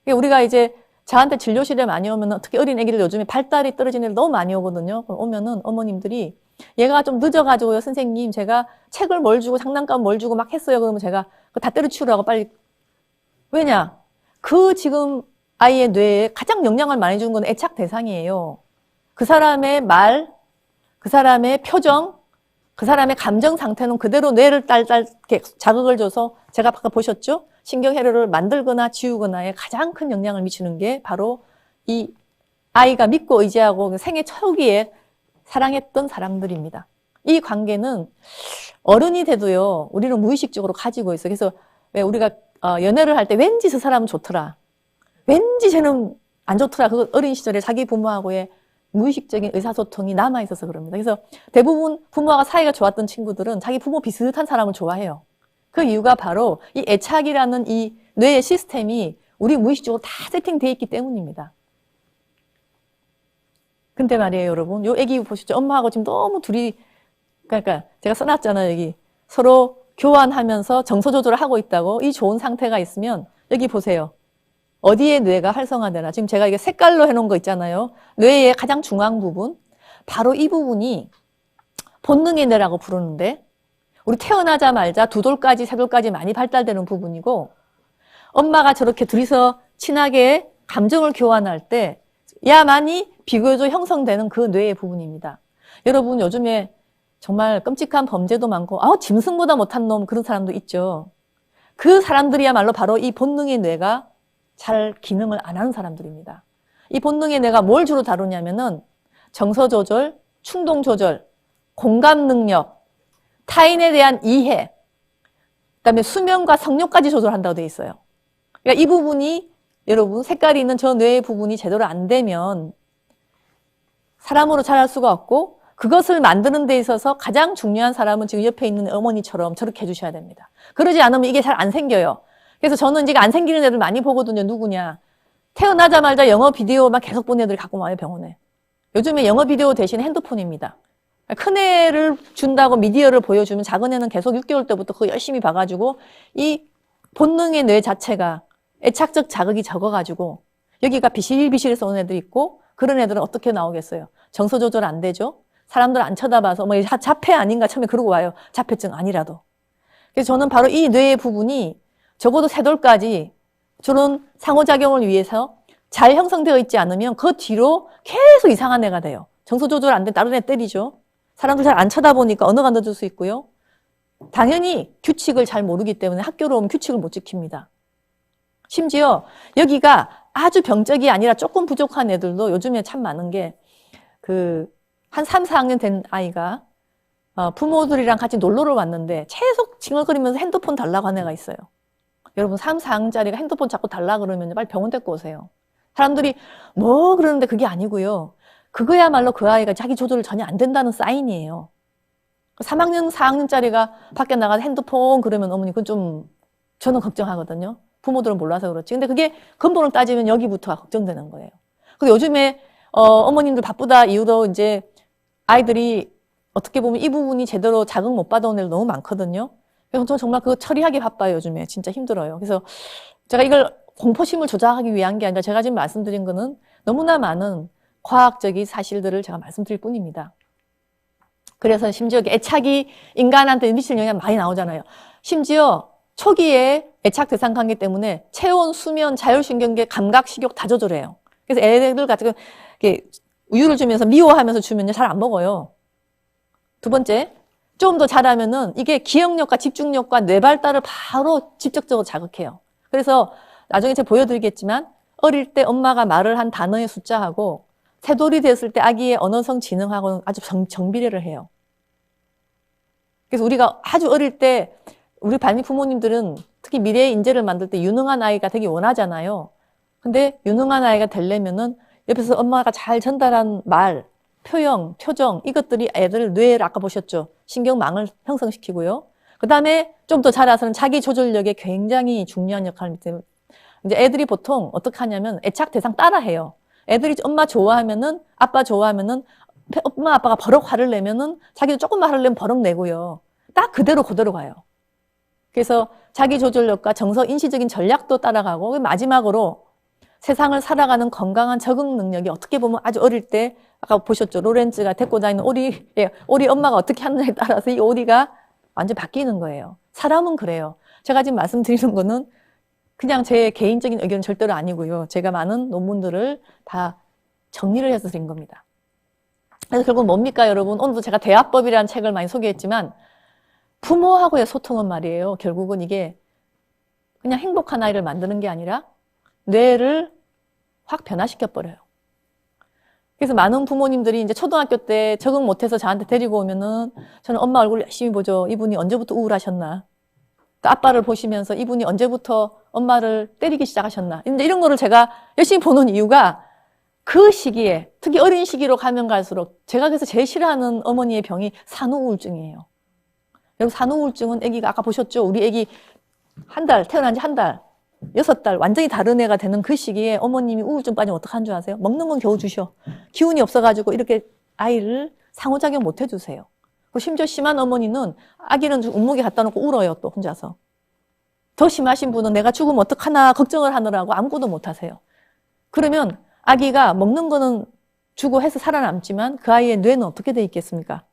우리가 이제 저한테 진료실에 많이 오면, 특히 어린 애기들 요즘에 발달이 떨어지는 애들 너무 많이 오거든요. 오면은 어머님들이 얘가 좀 늦어가지고요, 선생님 제가 책을 뭘 주고 장난감 뭘 주고 막 했어요. 그러면 제가 그거 다 때려치우라고 빨리. 왜냐? 그 지금 아이의 뇌에 가장 영향을 많이 주는 건 애착 대상이에요. 그 사람의 말, 그 사람의 표정, 그 사람의 감정 상태는 그대로 뇌를 딸딸 자극을 줘서, 제가 아까 보셨죠? 신경회로를 만들거나 지우거나에 가장 큰 영향을 미치는 게 바로 이 아이가 믿고 의지하고 생애 초기에 사랑했던 사람들입니다. 이 관계는 어른이 돼도요, 우리는 무의식적으로 가지고 있어요. 그래서 왜 우리가 연애를 할 때 왠지 저 사람은 좋더라, 왠지 쟤는 안 좋더라, 그 어린 시절에 자기 부모하고의 무의식적인 의사소통이 남아있어서 그럽니다. 그래서 대부분 부모가 사이가 좋았던 친구들은 자기 부모 비슷한 사람을 좋아해요. 그 이유가 바로 이 애착이라는 이 뇌의 시스템이 우리 무의식적으로 다 세팅되어 있기 때문입니다. 근데 말이에요, 여러분. 요 애기 보시죠. 엄마하고 지금 너무 둘이, 그러니까 제가 써놨잖아요, 여기. 서로 교환하면서 정서 조절을 하고 있다고. 이 좋은 상태가 있으면 여기 보세요. 어디에 뇌가 활성화되나. 지금 제가 이게 색깔로 해놓은 거 있잖아요. 뇌의 가장 중앙 부분. 바로 이 부분이 본능의 뇌라고 부르는데, 우리 태어나자마자 2돌까지, 3돌까지 많이 발달되는 부분이고, 엄마가 저렇게 둘이서 친하게 감정을 교환할 때 야만이 비교적 형성되는 그 뇌의 부분입니다. 여러분, 요즘에 정말 끔찍한 범죄도 많고, 짐승보다 못한 놈, 그런 사람도 있죠. 그 사람들이야말로 바로 이 본능의 뇌가 잘 기능을 안 하는 사람들입니다. 이 본능의 뇌가 뭘 주로 다루냐면은 정서 조절, 충동 조절, 공감 능력, 타인에 대한 이해, 그다음에 수면과 성욕까지 조절한다고 되어 있어요. 그러니까 이 부분이, 여러분, 색깔이 있는 저 뇌의 부분이 제대로 안 되면 사람으로 자랄 수가 없고, 그것을 만드는 데 있어서 가장 중요한 사람은 지금 옆에 있는 어머니처럼 저렇게 해주셔야 됩니다. 그러지 않으면 이게 잘 안 생겨요. 그래서 저는 이제 안 생기는 애들 많이 보거든요. 누구냐? 태어나자마자 영어 비디오만 계속 보는 애들이 갖고 와요, 병원에. 요즘에 영어 비디오 대신 핸드폰입니다. 큰 애를 준다고 미디어를 보여주면 작은 애는 계속 6개월 때부터 그거 열심히 봐가지고 이 본능의 뇌 자체가 애착적 자극이 적어가지고 여기가 비실비실해서 오는 애들이 있고, 그런 애들은 어떻게 나오겠어요? 정서 조절 안 되죠? 사람들 안 쳐다봐서 뭐 자폐 아닌가 처음에 그러고 와요. 자폐증 아니라도. 그래서 저는 바로 이 뇌의 부분이 적어도 3돌까지 저런 상호작용을 위해서 잘 형성되어 있지 않으면 그 뒤로 계속 이상한 애가 돼요. 정서 조절 안 돼 다른 애 때리죠. 사람들 잘 안 쳐다보니까 언어가 늦을 수 있고요. 당연히 규칙을 잘 모르기 때문에 학교로 오면 규칙을 못 지킵니다. 심지어 여기가 아주 병적이 아니라 조금 부족한 애들도 요즘에 참 많은 게, 한 3, 4학년 된 아이가 부모들이랑 같이 놀러를 왔는데 계속 징얼거리면서 핸드폰 달라고 하는 애가 있어요. 여러분, 3, 4학년짜리가 핸드폰 자꾸 달라 그러면 빨리 병원 데리고 오세요. 사람들이 뭐 그러는데 그게 아니고요. 그거야말로 그 아이가 자기 조절을 전혀 안 된다는 사인이에요. 3학년, 4학년짜리가 밖에 나가서 핸드폰 그러면 어머니 그건 좀 저는 걱정하거든요. 부모들은 몰라서 그렇지. 근데 그게 근본을 따지면 여기부터가 걱정되는 거예요. 근데 요즘에 어머님들 바쁘다 이유도 이제 아이들이 어떻게 보면 이 부분이 제대로 자극 못 받아온 애들 너무 많거든요. 그래서 저는 정말 그거 처리하기 바빠요. 요즘에 진짜 힘들어요. 그래서 제가 이걸 공포심을 조장하기 위한 게 아니라 제가 지금 말씀드린 거는 너무나 많은 과학적인 사실들을 제가 말씀드릴 뿐입니다. 그래서 심지어 애착이 인간한테 미칠 영향이 많이 나오잖아요. 심지어 초기에 애착 대상 관계 때문에 체온, 수면, 자율신경계, 감각, 식욕 다 조절해요. 그래서 애들 같은 이렇게 우유를 주면서 미워하면서 주면요 잘 안 먹어요. 두 번째, 좀 더 잘하면은 이게 기억력과 집중력과 뇌 발달을 바로 직접적으로 자극해요. 그래서 나중에 제가 보여드리겠지만 어릴 때 엄마가 말을 한 단어의 숫자하고 새돌이 됐을 때 아기의 언어성 지능하고는 아주 정비례를 해요. 그래서 우리가 아주 어릴 때 우리 발미 부모님들은 특히 미래의 인재를 만들 때 유능한 아이가 되게 원하잖아요. 근데 유능한 아이가 되려면은 옆에서 엄마가 잘 전달한 말, 표현, 표정 이것들이 애들 뇌를 아까 보셨죠? 신경망을 형성시키고요. 그 다음에 좀 더 자라서는 자기 조절력에 굉장히 중요한 역할을 합니다. 이제 애들이 보통 어떻게 하냐면 애착 대상 따라해요. 애들이 엄마 좋아하면은 아빠 좋아하면은 엄마 아빠가 버럭 화를 내면은 자기도 조금만 화를 내면 버럭 내고요. 딱 그대로 가요. 그래서 자기 조절력과 정서 인시적인 전략도 따라가고 마지막으로 세상을 살아가는 건강한 적응 능력이 어떻게 보면 아주 어릴 때 아까 보셨죠? 로렌츠가 데리고 다니는 오리, 오리 엄마가 어떻게 하느냐에 따라서 이 오리가 완전 바뀌는 거예요. 사람은 그래요. 제가 지금 말씀드리는 거는 그냥 제 개인적인 의견은 절대로 아니고요. 제가 많은 논문들을 다 정리를 해서 드린 겁니다. 그래서 결국 뭡니까 여러분? 오늘도 제가 대화법이라는 책을 많이 소개했지만 부모하고의 소통은 말이에요. 결국은 이게 그냥 행복한 아이를 만드는 게 아니라 뇌를 확 변화시켜버려요. 그래서 많은 부모님들이 이제 초등학교 때 적응 못해서 저한테 데리고 오면은 저는 엄마 얼굴 열심히 보죠. 이분이 언제부터 우울하셨나? 또 아빠를 보시면서 이분이 언제부터 엄마를 때리기 시작하셨나? 이제 이런 거를 제가 열심히 보는 이유가 그 시기에, 특히 어린 시기로 가면 갈수록 제가 그래서 제일 싫어하는 어머니의 병이 산후우울증이에요. 여러분 산후우울증은 아기가 아까 보셨죠? 우리 아기 태어난 지 한 달, 6달 완전히 다른 애가 되는 그 시기에 어머님이 우울증 빠지면 어떡한 줄 아세요? 먹는 건 겨우 주셔. 기운이 없어가지고 이렇게 아이를 상호작용 못 해주세요. 그리고 심지어 심한 어머니는 아기는 운목에 갖다 놓고 울어요. 또 혼자서. 더 심하신 분은 내가 죽으면 어떡하나 걱정을 하느라고 아무것도 못 하세요. 그러면 아기가 먹는 거는 주고 해서 살아남지만 그 아이의 뇌는 어떻게 돼 있겠습니까?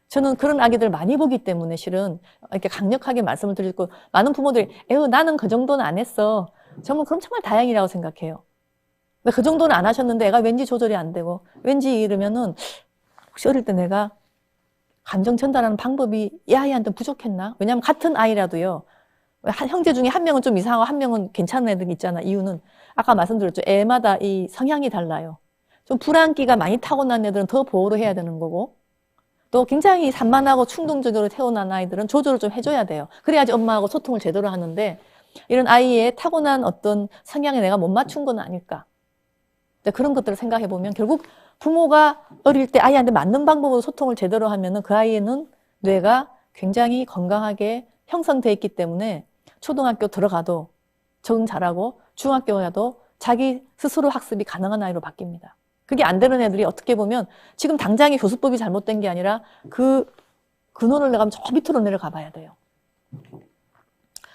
저는 그런 아기들 많이 보기 때문에 실은 이렇게 강력하게 말씀을 드리고 많은 부모들이 에휴 나는 그 정도는 안 했어. 정말 그럼 정말 다행이라고 생각해요. 근데 그 정도는 안 하셨는데 애가 왠지 조절이 안 되고 왠지 이러면은 혹시 어릴 때 내가 감정 전달하는 방법이 이 아이한테 부족했나? 왜냐하면 같은 아이라도요. 형제 중에 한 명은 좀 이상하고 한 명은 괜찮은 애들이 있잖아. 이유는 아까 말씀드렸죠. 애마다 이 성향이 달라요. 좀 불안기가 많이 타고난 애들은 더 보호를 해야 되는 거고 또 굉장히 산만하고 충동적으로 태어난 아이들은 조절을 좀 해줘야 돼요. 그래야지 엄마하고 소통을 제대로 하는데 이런 아이의 타고난 어떤 성향에 내가 못 맞춘 건 아닐까. 그런 것들을 생각해 보면 결국 부모가 어릴 때 아이한테 맞는 방법으로 소통을 제대로 하면은 그 아이는 뇌가 굉장히 건강하게 형성돼 있기 때문에 초등학교 들어가도 적응 잘하고 중학교 가도 자기 스스로 학습이 가능한 아이로 바뀝니다. 그게 안 되는 애들이 어떻게 보면 지금 당장의 교수법이 잘못된 게 아니라 그 근원을 내가 저 밑으로 내려가 봐야 돼요.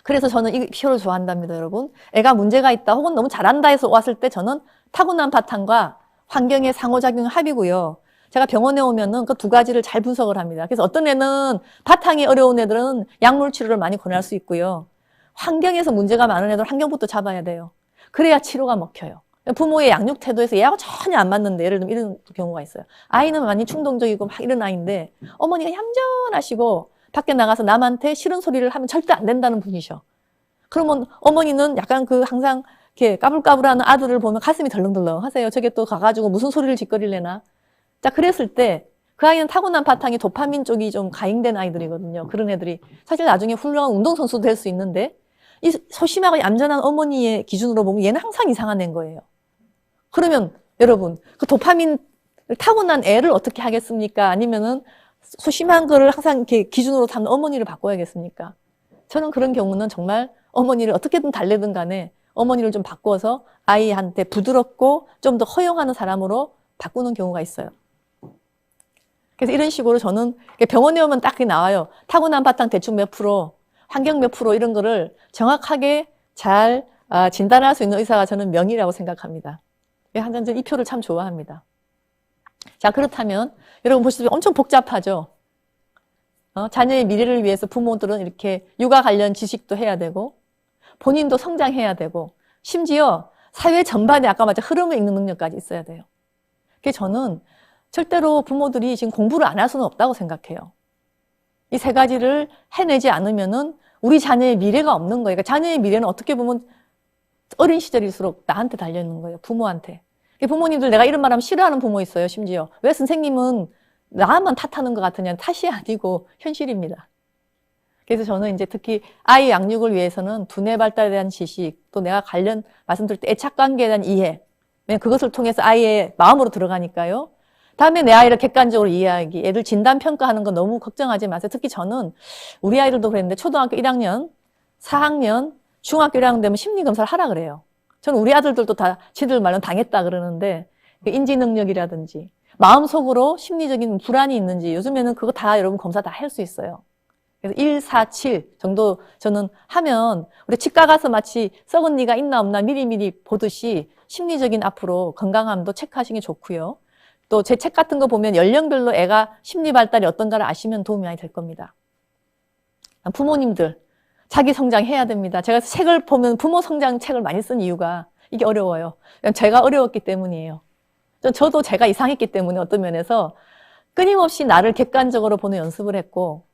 그래서 저는 이 표를 좋아한답니다, 여러분. 애가 문제가 있다 혹은 너무 잘한다 해서 왔을 때 저는 타고난 바탕과 환경의 상호작용 합이고요. 제가 병원에 오면은 그 두 가지를 잘 분석을 합니다. 그래서 어떤 애는 바탕이 어려운 애들은 약물 치료를 많이 권할 수 있고요. 환경에서 문제가 많은 애들은 환경부터 잡아야 돼요. 그래야 치료가 먹혀요. 부모의 양육 태도에서 얘하고 전혀 안 맞는데 예를 들면 이런 경우가 있어요. 아이는 많이 충동적이고 막 이런 아이인데 어머니가 얌전하시고 밖에 나가서 남한테 싫은 소리를 하면 절대 안 된다는 분이셔. 그러면 어머니는 약간 그 항상 이렇게 까불까불하는 아들을 보면 가슴이 덜렁덜렁 하세요. 저게 또 가가지고 무슨 소리를 짓거릴래나. 자, 그랬을 때 그 아이는 타고난 바탕이 도파민 쪽이 좀 가행된 아이들이거든요. 그런 애들이 사실 나중에 훌륭한 운동선수도 될 수 있는데 이 소심하고 얌전한 어머니의 기준으로 보면 얘는 항상 이상한 애인 거예요. 그러면 여러분 그 도파민 타고난 애를 어떻게 하겠습니까? 아니면은 소심한 거를 항상 이렇게 기준으로 삼는 어머니를 바꿔야겠습니까? 저는 그런 경우는 정말 어머니를 어떻게든 달래든 간에 어머니를 좀 바꿔서 아이한테 부드럽고 좀 더 허용하는 사람으로 바꾸는 경우가 있어요. 그래서 이런 식으로 저는 병원에 오면 딱 나와요. 타고난 바탕 대충 몇 프로, 환경 몇 프로 이런 거를 정확하게 잘 진단할 수 있는 의사가 저는 명의라고 생각합니다. 이 표를 참 좋아합니다. 자, 그렇다면 여러분 보시면 엄청 복잡하죠? 자녀의 미래를 위해서 부모들은 이렇게 육아 관련 지식도 해야 되고, 본인도 성장해야 되고, 심지어 사회 전반에 아까 말한 흐름을 읽는 능력까지 있어야 돼요. 그래서 저는 절대로 부모들이 지금 공부를 안 할 수는 없다고 생각해요. 이 세 가지를 해내지 않으면은 우리 자녀의 미래가 없는 거예요. 그러니까 자녀의 미래는 어떻게 보면 어린 시절일수록 나한테 달려있는 거예요. 부모한테. 부모님들 내가 이런 말하면 싫어하는 부모 있어요. 심지어. 왜 선생님은 나만 탓하는 것 같으냐. 탓이 아니고 현실입니다. 그래서 저는 이제 특히 아이 양육을 위해서는 두뇌 발달에 대한 지식, 또 내가 관련 말씀드릴 때 애착관계에 대한 이해, 그것을 통해서 아이의 마음으로 들어가니까요. 다음에 내 아이를 객관적으로 이해하기, 애들 진단평가하는 거 너무 걱정하지 마세요. 특히 저는 우리 아이들도 그랬는데 초등학교 1학년, 4학년, 중학교 1학년 되면 심리검사를 하라 그래요. 저는 우리 아들들도 다 지들 말로 당했다 그러는데 인지능력이라든지 마음속으로 심리적인 불안이 있는지 요즘에는 그거 다 여러분 검사 다 할 수 있어요. 그래서 1, 4, 7 정도 저는 하면 우리 치과 가서 마치 썩은 니가 있나 없나 미리미리 보듯이 심리적인 앞으로 건강함도 체크하시는 게 좋고요. 또 제 책 같은 거 보면 연령별로 애가 심리 발달이 어떤가를 아시면 도움이 많이 될 겁니다. 부모님들 자기 성장해야 됩니다. 제가 책을 보면 부모 성장 책을 많이 쓴 이유가 이게 어려워요. 제가 어려웠기 때문이에요. 저도 제가 이상했기 때문에 어떤 면에서 끊임없이 나를 객관적으로 보는 연습을 했고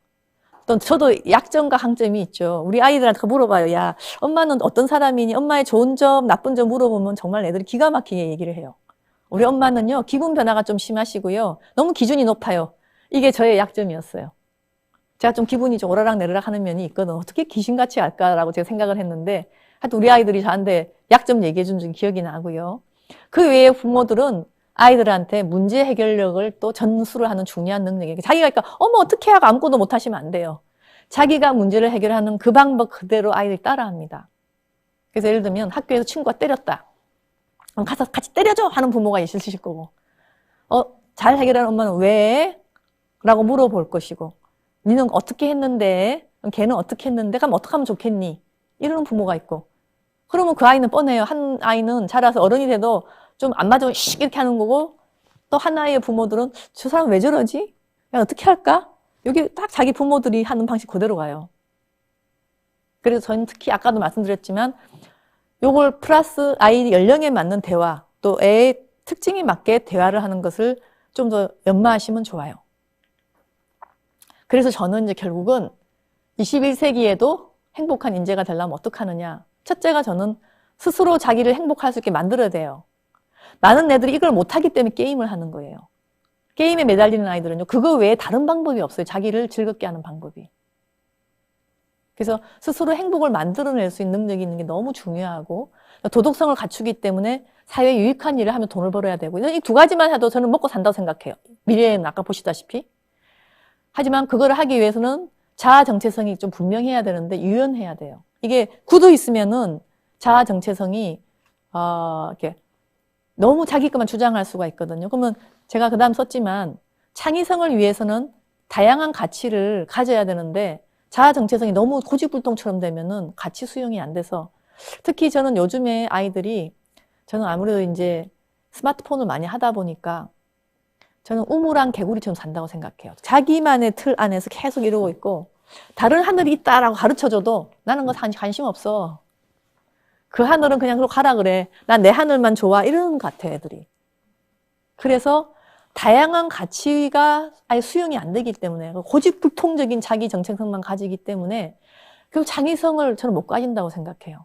또 저도 약점과 강점이 있죠. 우리 아이들한테 물어봐요. 야, 엄마는 어떤 사람이니? 엄마의 좋은 점, 나쁜 점 물어보면 정말 애들이 기가 막히게 얘기를 해요. 우리 엄마는요, 기분 변화가 좀 심하시고요. 너무 기준이 높아요. 이게 저의 약점이었어요. 제가 좀 기분이 좀 오르락내리락 하는 면이 있거든. 어떻게 귀신같이 할까라고 제가 생각을 했는데 하여튼 우리 아이들이 저한테 약점 얘기해 준 좀 기억이 나고요. 그 외에 부모들은 아이들한테 문제 해결력을 또 전수를 하는 중요한 능력이에요. 자기가 그러니까 어머 어떻게 하고 아무것도 못하시면 안 돼요. 자기가 문제를 해결하는 그 방법 그대로 아이들이 따라합니다. 그래서 예를 들면 학교에서 친구가 때렸다. 그럼 가서 같이 때려줘 하는 부모가 있으실 거고 잘 해결하는 엄마는 왜? 라고 물어볼 것이고 니는 어떻게 했는데? 걔는 어떻게 했는데? 그럼 어떻게 하면 좋겠니? 이러는 부모가 있고 그러면 그 아이는 뻔해요. 한 아이는 자라서 어른이 돼도 좀 안 맞으면 씩 이렇게 하는 거고 또 한 아이의 부모들은 저 사람 왜 저러지? 야, 어떻게 할까? 여기 딱 자기 부모들이 하는 방식 그대로 가요. 그래서 저는 특히 아까도 말씀드렸지만 요걸 플러스 아이 연령에 맞는 대화 또 애의 특징에 맞게 대화를 하는 것을 좀 더 연마하시면 좋아요. 그래서 저는 이제 결국은 21세기에도 행복한 인재가 되려면 어떻게 하느냐. 첫째가 저는 스스로 자기를 행복할 수 있게 만들어야 돼요. 많은 애들이 이걸 못하기 때문에 게임을 하는 거예요. 게임에 매달리는 아이들은요. 그거 외에 다른 방법이 없어요. 자기를 즐겁게 하는 방법이. 그래서 스스로 행복을 만들어낼 수 있는 능력이 있는 게 너무 중요하고 도덕성을 갖추기 때문에 사회에 유익한 일을 하면 돈을 벌어야 되고 이 두 가지만 해도 저는 먹고 산다고 생각해요. 미래에는 아까 보시다시피. 하지만 그걸 하기 위해서는 자아 정체성이 좀 분명해야 되는데 유연해야 돼요. 이게 구두 있으면은 자아 정체성이 이렇게 너무 자기 것만 주장할 수가 있거든요. 그러면 제가 그다음 썼지만 창의성을 위해서는 다양한 가치를 가져야 되는데 자아 정체성이 너무 고집불통처럼 되면은 가치 수용이 안 돼서 특히 저는 요즘에 아이들이 저는 아무래도 이제 스마트폰을 많이 하다 보니까 저는 우물안 개구리처럼 산다고 생각해요. 자기만의 틀 안에서 계속 이러고 있고 다른 하늘이 있다라고 가르쳐줘도 나는 거 관심 없어. 그 하늘은 그냥 그렇게 가라 그래. 난 내 하늘만 좋아. 이러는 것 같아 애들이. 그래서 다양한 가치가 아예 수용이 안 되기 때문에 고집불통적인 자기 정체성만 가지기 때문에 결국 창의성을 저는 못 가진다고 생각해요.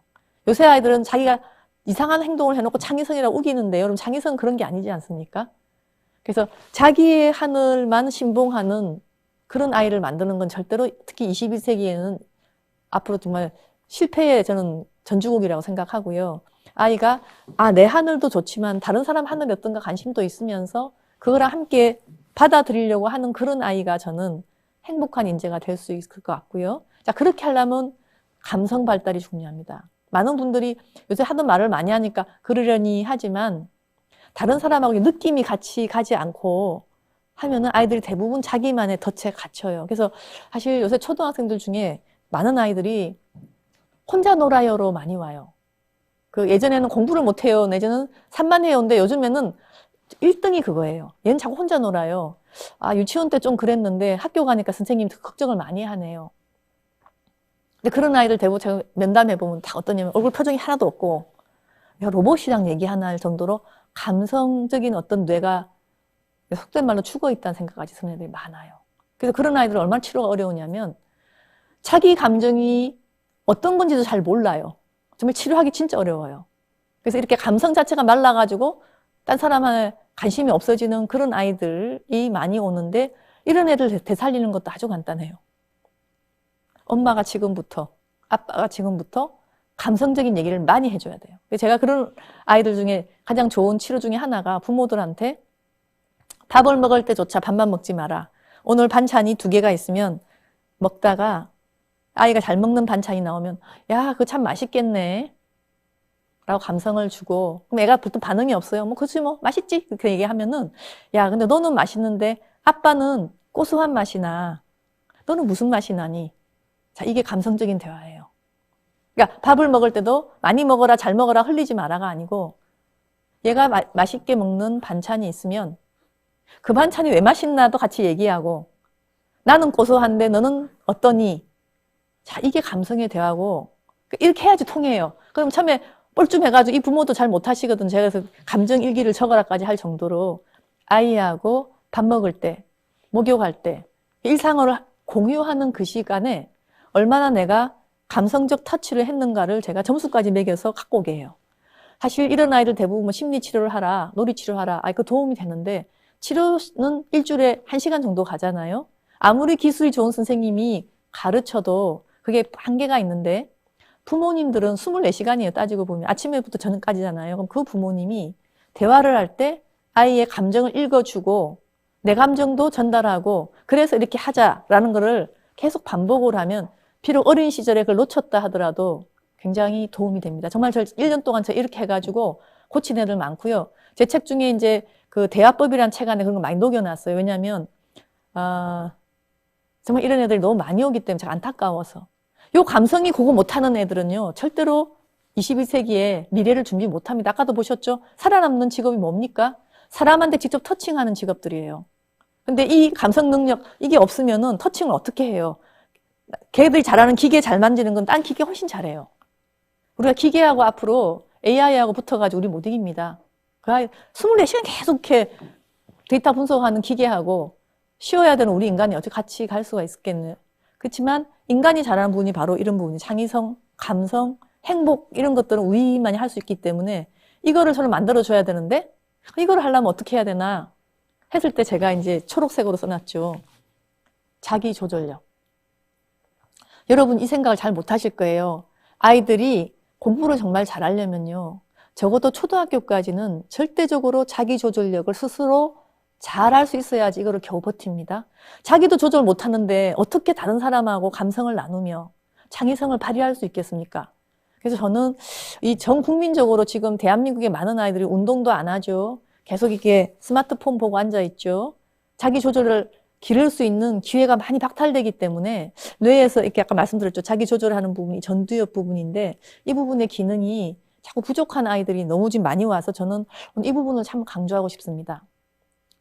요새 아이들은 자기가 이상한 행동을 해놓고 창의성이라고 우기는데 여러분 창의성은 그런 게 아니지 않습니까? 그래서 자기의 하늘만 신봉하는 그런 아이를 만드는 건 절대로 특히 21세기에는 앞으로 정말 실패의 저는 전주곡이라고 생각하고요. 아이가 내 하늘도 좋지만 다른 사람 하늘이 어떤가 관심도 있으면서 그거랑 함께 받아들이려고 하는 그런 아이가 저는 행복한 인재가 될 수 있을 것 같고요. 자, 그렇게 하려면 감성 발달이 중요합니다. 많은 분들이 요새 하도 말을 많이 하니까 그러려니 하지만 다른 사람하고 느낌이 같이 가지 않고 하면은 아이들이 대부분 자기만의 덫에 갇혀요. 그래서 사실 요새 초등학생들 중에 많은 아이들이 혼자 놀아요로 많이 와요. 그 예전에는 공부를 못 해요. 예전에는 산만 해요인데 요즘에는 1등이 그거예요. 얘는 자꾸 혼자 놀아요. 아, 유치원 때 좀 그랬는데 학교 가니까 선생님이 걱정을 많이 하네요. 근데 그런 아이들 대부분 제가 면담해보면 다 어떠냐면 얼굴 표정이 하나도 없고 야, 로봇이랑 얘기하나 할 정도로 감성적인 어떤 뇌가 속된 말로 죽어있다는 생각까지 드는 애들이 많아요. 그래서 그런 아이들은 얼마나 치료가 어려우냐면 자기 감정이 어떤 건지도 잘 몰라요. 정말 치료하기 진짜 어려워요. 그래서 이렇게 감성 자체가 말라가지고 딴 사람한테 관심이 없어지는 그런 아이들이 많이 오는데 이런 애들 되살리는 것도 아주 간단해요. 엄마가 지금부터, 아빠가 지금부터 감성적인 얘기를 많이 해줘야 돼요. 제가 그런 아이들 중에 가장 좋은 치료 중에 하나가 부모들한테 밥을 먹을 때조차 밥만 먹지 마라. 오늘 반찬이 2개가 있으면 먹다가 아이가 잘 먹는 반찬이 나오면 야, 그거 참 맛있겠네 라고 감성을 주고 그럼 애가 보통 반응이 없어요. 뭐 그치 뭐 맛있지? 그렇게 얘기하면은 야, 근데 너는 맛있는데 아빠는 고소한 맛이 나. 너는 무슨 맛이 나니? 자, 이게 감성적인 대화예요. 그러니까 밥을 먹을 때도 많이 먹어라, 잘 먹어라, 흘리지 마라가 아니고 얘가 맛있게 먹는 반찬이 있으면 그 반찬이 왜 맛있나도 같이 얘기하고 나는 고소한데 너는 어떠니? 자, 이게 감성의 대화고 이렇게 해야지 통해요. 그럼 처음에 뻘쭘해가지고 이 부모도 잘 못하시거든. 제가 그래서 감정일기를 적어라까지 할 정도로 아이하고 밥 먹을 때, 목욕할 때 일상어를 공유하는 그 시간에 얼마나 내가 감성적 터치를 했는가를 제가 점수까지 매겨서 갖고 오게 해요. 사실 이런 아이들 대부분 심리치료를 하라, 놀이치료하라, 그 도움이 되는데 치료는 일주일에 1시간 정도 가잖아요. 아무리 기술이 좋은 선생님이 가르쳐도 그게 한계가 있는데 부모님들은 24시간이에요. 따지고 보면 아침에부터 저녁까지잖아요. 그럼 그 부모님이 대화를 할 때 아이의 감정을 읽어주고 내 감정도 전달하고 그래서 이렇게 하자라는 거를 계속 반복을 하면 비록 어린 시절에 그걸 놓쳤다 하더라도 굉장히 도움이 됩니다. 정말 저 1년 동안 저 이렇게 해가지고 고친 애들 많고요. 제 책 중에 이제 그 대화법이라는 책 안에 그런 거 많이 녹여놨어요. 왜냐하면 정말 이런 애들이 너무 많이 오기 때문에 제가 안타까워서. 요 감성이 그거 못하는 애들은요. 절대로 21세기에 미래를 준비 못합니다. 아까도 보셨죠? 살아남는 직업이 뭡니까? 사람한테 직접 터칭하는 직업들이에요. 근데 이 감성 능력 이게 없으면은 터칭을 어떻게 해요? 걔들이 잘하는 기계 잘 만지는 건 딴 기계 훨씬 잘해요. 우리가 기계하고 앞으로 AI하고 붙어가지고 우리 못 이깁니다. 그 아이 24시간 계속 이렇게 데이터 분석하는 기계하고 쉬어야 되는 우리 인간이 어떻게 같이 갈 수가 있겠네요. 그렇지만 인간이 잘하는 부분이 바로 이런 부분이 창의성, 감성, 행복 이런 것들은 우리만이 할 수 있기 때문에 이거를 서로 만들어줘야 되는데 이거를 하려면 어떻게 해야 되나 했을 때 제가 이제 초록색으로 써놨죠. 자기 조절력. 여러분 이 생각을 잘 못하실 거예요. 아이들이 공부를 정말 잘하려면요. 적어도 초등학교까지는 절대적으로 자기 조절력을 스스로 잘할 수 있어야지 이거를 겨우 버팁니다. 자기도 조절 못하는데 어떻게 다른 사람하고 감성을 나누며 창의성을 발휘할 수 있겠습니까? 그래서 저는 이 전 국민적으로 지금 대한민국의 많은 아이들이 운동도 안 하죠. 계속 이렇게 스마트폰 보고 앉아있죠. 자기 조절을 기를 수 있는 기회가 많이 박탈되기 때문에 뇌에서 이렇게 아까 말씀드렸죠. 자기 조절하는 부분이 전두엽 부분인데 이 부분의 기능이 자꾸 부족한 아이들이 너무 지금 많이 와서 저는 이 부분을 참 강조하고 싶습니다.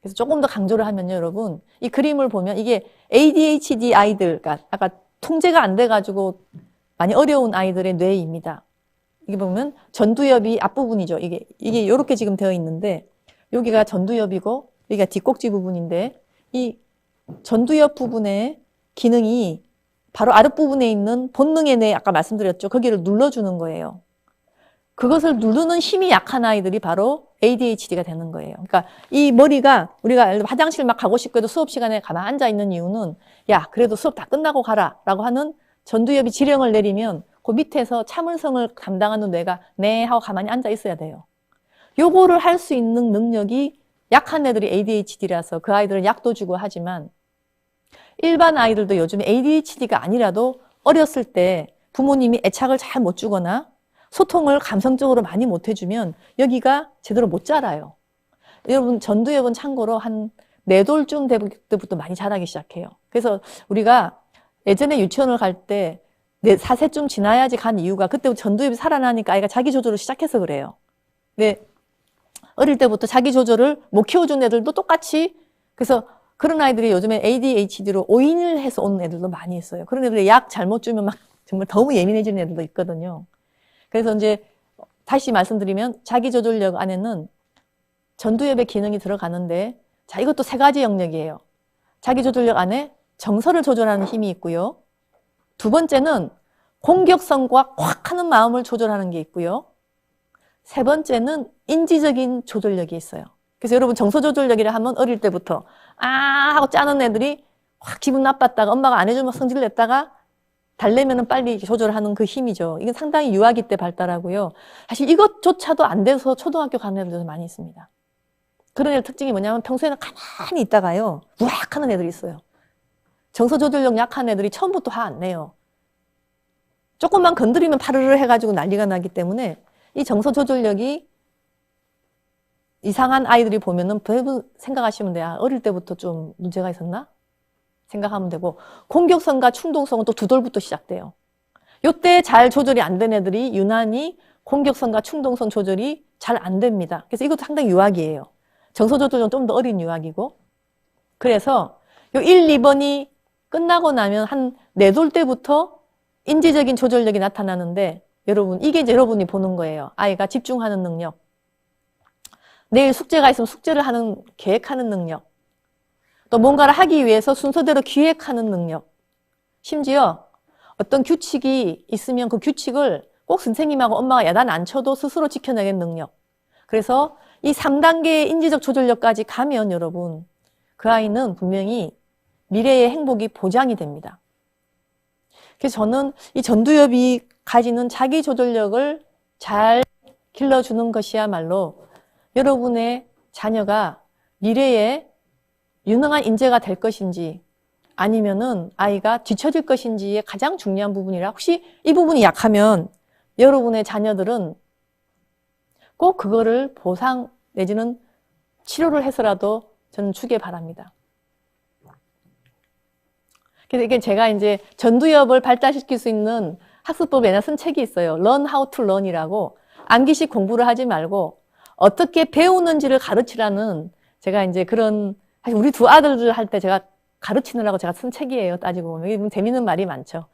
그래서 조금 더 강조를 하면요, 여러분. 이 그림을 보면 이게 ADHD 아이들, 그러니까 아까 통제가 안 돼가지고 많이 어려운 아이들의 뇌입니다. 이게 보면 전두엽이 앞부분이죠. 이게 이렇게 지금 되어 있는데 여기가 전두엽이고 여기가 뒷꼭지 부분인데 이 전두엽 부분의 기능이 바로 아랫부분에 있는 본능의 뇌, 아까 말씀드렸죠. 거기를 눌러주는 거예요. 그것을 누르는 힘이 약한 아이들이 바로 ADHD가 되는 거예요. 그러니까 이 머리가 우리가 화장실 막 가고 싶고 해도 수업 시간에 가만 앉아 있는 이유는 야, 그래도 수업 다 끝나고 가라 라고 하는 전두엽이 지령을 내리면 그 밑에서 참을성을 감당하는 뇌가 네 하고 가만히 앉아 있어야 돼요. 요거를 할 수 있는 능력이 약한 애들이 ADHD라서 그 아이들은 약도 주고 하지만 일반 아이들도 요즘에 ADHD가 아니라도 어렸을 때 부모님이 애착을 잘 못 주거나 소통을 감성적으로 많이 못 해주면 여기가 제대로 못 자라요. 여러분 전두엽은 참고로 한 4돌쯤 될 때부터 많이 자라기 시작해요. 그래서 우리가 예전에 유치원을 갈 때 4세쯤 지나야지 간 이유가 그때 전두엽이 살아나니까 아이가 자기 조절을 시작해서 그래요. 근데 어릴 때부터 자기 조절을 못 키워준 애들도 똑같이, 그래서 그런 아이들이 요즘에 ADHD로 오인을 해서 오는 애들도 많이 있어요. 그런 애들이 약 잘못 주면 막 정말 너무 예민해지는 애들도 있거든요. 그래서 이제 다시 말씀드리면 자기 조절력 안에는 전두엽의 기능이 들어가는데, 자, 이것도 세 가지 영역이에요. 자기 조절력 안에 정서를 조절하는 힘이 있고요. 두 번째는 공격성과 콱 하는 마음을 조절하는 게 있고요. 세 번째는 인지적인 조절력이 있어요. 그래서 여러분 정서 조절력이라 하면 어릴 때부터 하고 짜는 애들이 확 기분 나빴다가 엄마가 안 해주면 성질 냈다가 달래면은 빨리 조절하는 그 힘이죠. 이건 상당히 유아기 때 발달하고요. 사실 이것조차도 안 돼서 초등학교 가는 애들도 많이 있습니다. 그런 애들 특징이 뭐냐면 평소에는 가만히 있다가요, 우악 하는 애들이 있어요. 정서 조절력 약한 애들이 처음부터 화 안 내요. 조금만 건드리면 파르르 해가지고 난리가 나기 때문에 이 정서 조절력이 이상한 아이들이 보면은 대부분 생각하시면 돼요. 어릴 때부터 좀 문제가 있었나? 생각하면 되고, 공격성과 충동성은 또 두 돌부터 시작돼요. 요때 잘 조절이 안 된 애들이 유난히 공격성과 충동성 조절이 잘 안 됩니다. 그래서 이것도 상당히 유학이에요. 정서 조절은 좀 더 어린 유학이고. 그래서 요 1, 2번이 끝나고 나면 한 4돌 때부터 인지적인 조절력이 나타나는데, 여러분, 이게 이제 여러분이 보는 거예요. 아이가 집중하는 능력. 내일 숙제가 있으면 숙제를 계획하는 능력. 또 뭔가를 하기 위해서 순서대로 기획하는 능력. 심지어 어떤 규칙이 있으면 그 규칙을 꼭 선생님하고 엄마가 야단 안 쳐도 스스로 지켜내는 능력. 그래서 이 3단계의 인지적 조절력까지 가면 여러분, 그 아이는 분명히 미래의 행복이 보장이 됩니다. 그래서 저는 이 전두엽이 가지는 자기 조절력을 잘 길러주는 것이야말로 여러분의 자녀가 미래에 유능한 인재가 될 것인지 아니면은 아이가 뒤처질 것인지의 가장 중요한 부분이라, 혹시 이 부분이 약하면 여러분의 자녀들은 꼭 그거를 보상 내지는 치료를 해서라도 저는 주길 바랍니다. 그래서 이게 제가 이제 전두엽을 발달시킬 수 있는 학습법에 쓴 책이 있어요. Learn How to Learn이라고, 암기식 공부를 하지 말고 어떻게 배우는지를 가르치라는, 제가 이제 그런, 사실 우리 두 아들들 할 때 제가 가르치느라고 제가 쓴 책이에요. 따지고 보면. 이게 재밌는 말이 많죠.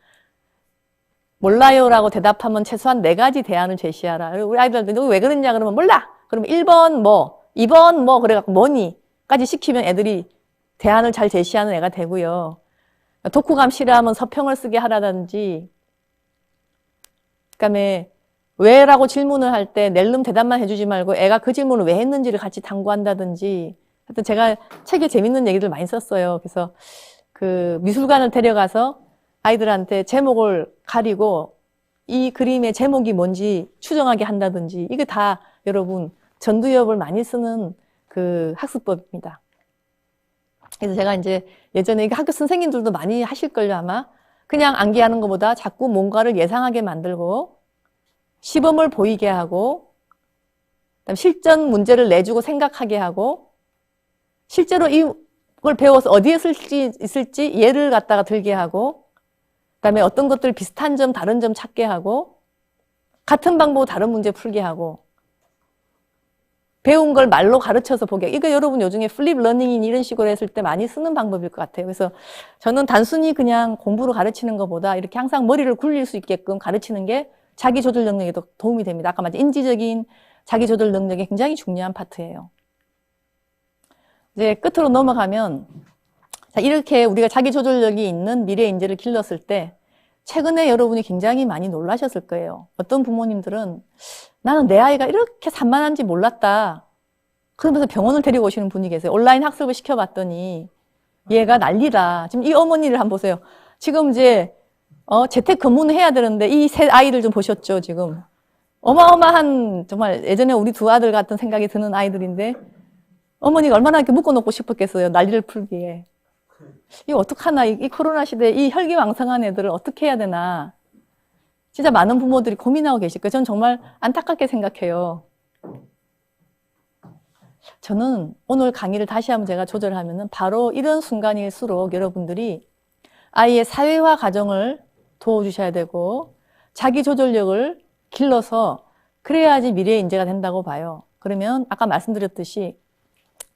몰라요라고 대답하면 최소한 4가지 대안을 제시하라. 우리 아이들한테 너 왜 그러냐 그러면 몰라. 그러면 1번 뭐, 2번 뭐, 그래갖고 뭐니까지 시키면 애들이 대안을 잘 제시하는 애가 되고요. 독후감 싫어하면 서평을 쓰게 하라든지, 그다음에 왜라고 질문을 할 때 낼름 대답만 해주지 말고 애가 그 질문을 왜 했는지를 같이 탐구한다든지. 하여튼 제가 책에 재밌는 얘기들 많이 썼어요. 그래서 그 미술관을 데려가서 아이들한테 제목을 가리고 이 그림의 제목이 뭔지 추정하게 한다든지, 이게 다 여러분 전두엽을 많이 쓰는 그 학습법입니다. 그래서 제가 이제 예전에 이게 학교 선생님들도 많이 하실걸요, 아마. 그냥 암기하는 것보다 자꾸 뭔가를 예상하게 만들고 시범을 보이게 하고, 그다음 실전 문제를 내주고 생각하게 하고, 실제로 이걸 배워서 어디에 있을지 예를 갖다가 들게 하고, 그다음에 어떤 것들 비슷한 점, 다른 점 찾게 하고, 같은 방법 다른 문제 풀게 하고, 배운 걸 말로 가르쳐서 보게. 이거 여러분 요즘에 플립 러닝인 이런 식으로 했을 때 많이 쓰는 방법일 것 같아요. 그래서 저는 단순히 그냥 공부로 가르치는 것보다 이렇게 항상 머리를 굴릴 수 있게끔 가르치는 게 자기 조절 능력에도 도움이 됩니다. 아까 말한 인지적인 자기 조절 능력이 굉장히 중요한 파트예요. 이제 끝으로 넘어가면, 자, 이렇게 우리가 자기 조절력이 있는 미래 인재를 길렀을 때 최근에 여러분이 굉장히 많이 놀라셨을 거예요. 어떤 부모님들은 나는 내 아이가 이렇게 산만한지 몰랐다. 그러면서 병원을 데리고 오시는 분이 계세요. 온라인 학습을 시켜봤더니 얘가 난리다. 지금 이 어머니를 한번 보세요. 지금 이제 재택 근무는 해야 되는데 이 세 아이들 좀 보셨죠, 지금. 어마어마한, 정말 예전에 우리 두 아들 같은 생각이 드는 아이들인데 어머니가 얼마나 이렇게 묶어놓고 싶었겠어요, 난리를 풀기에. 이거 어떡하나, 이 코로나 시대에 이 혈기왕성한 애들을 어떻게 해야 되나. 진짜 많은 부모들이 고민하고 계실 거예요. 저는 정말 안타깝게 생각해요. 저는 오늘 강의를 다시 한번 제가 조절하면은 바로 이런 순간일수록 여러분들이 아이의 사회화 과정을 도와주셔야 되고 자기 조절력을 길러서 그래야지 미래의 인재가 된다고 봐요. 그러면 아까 말씀드렸듯이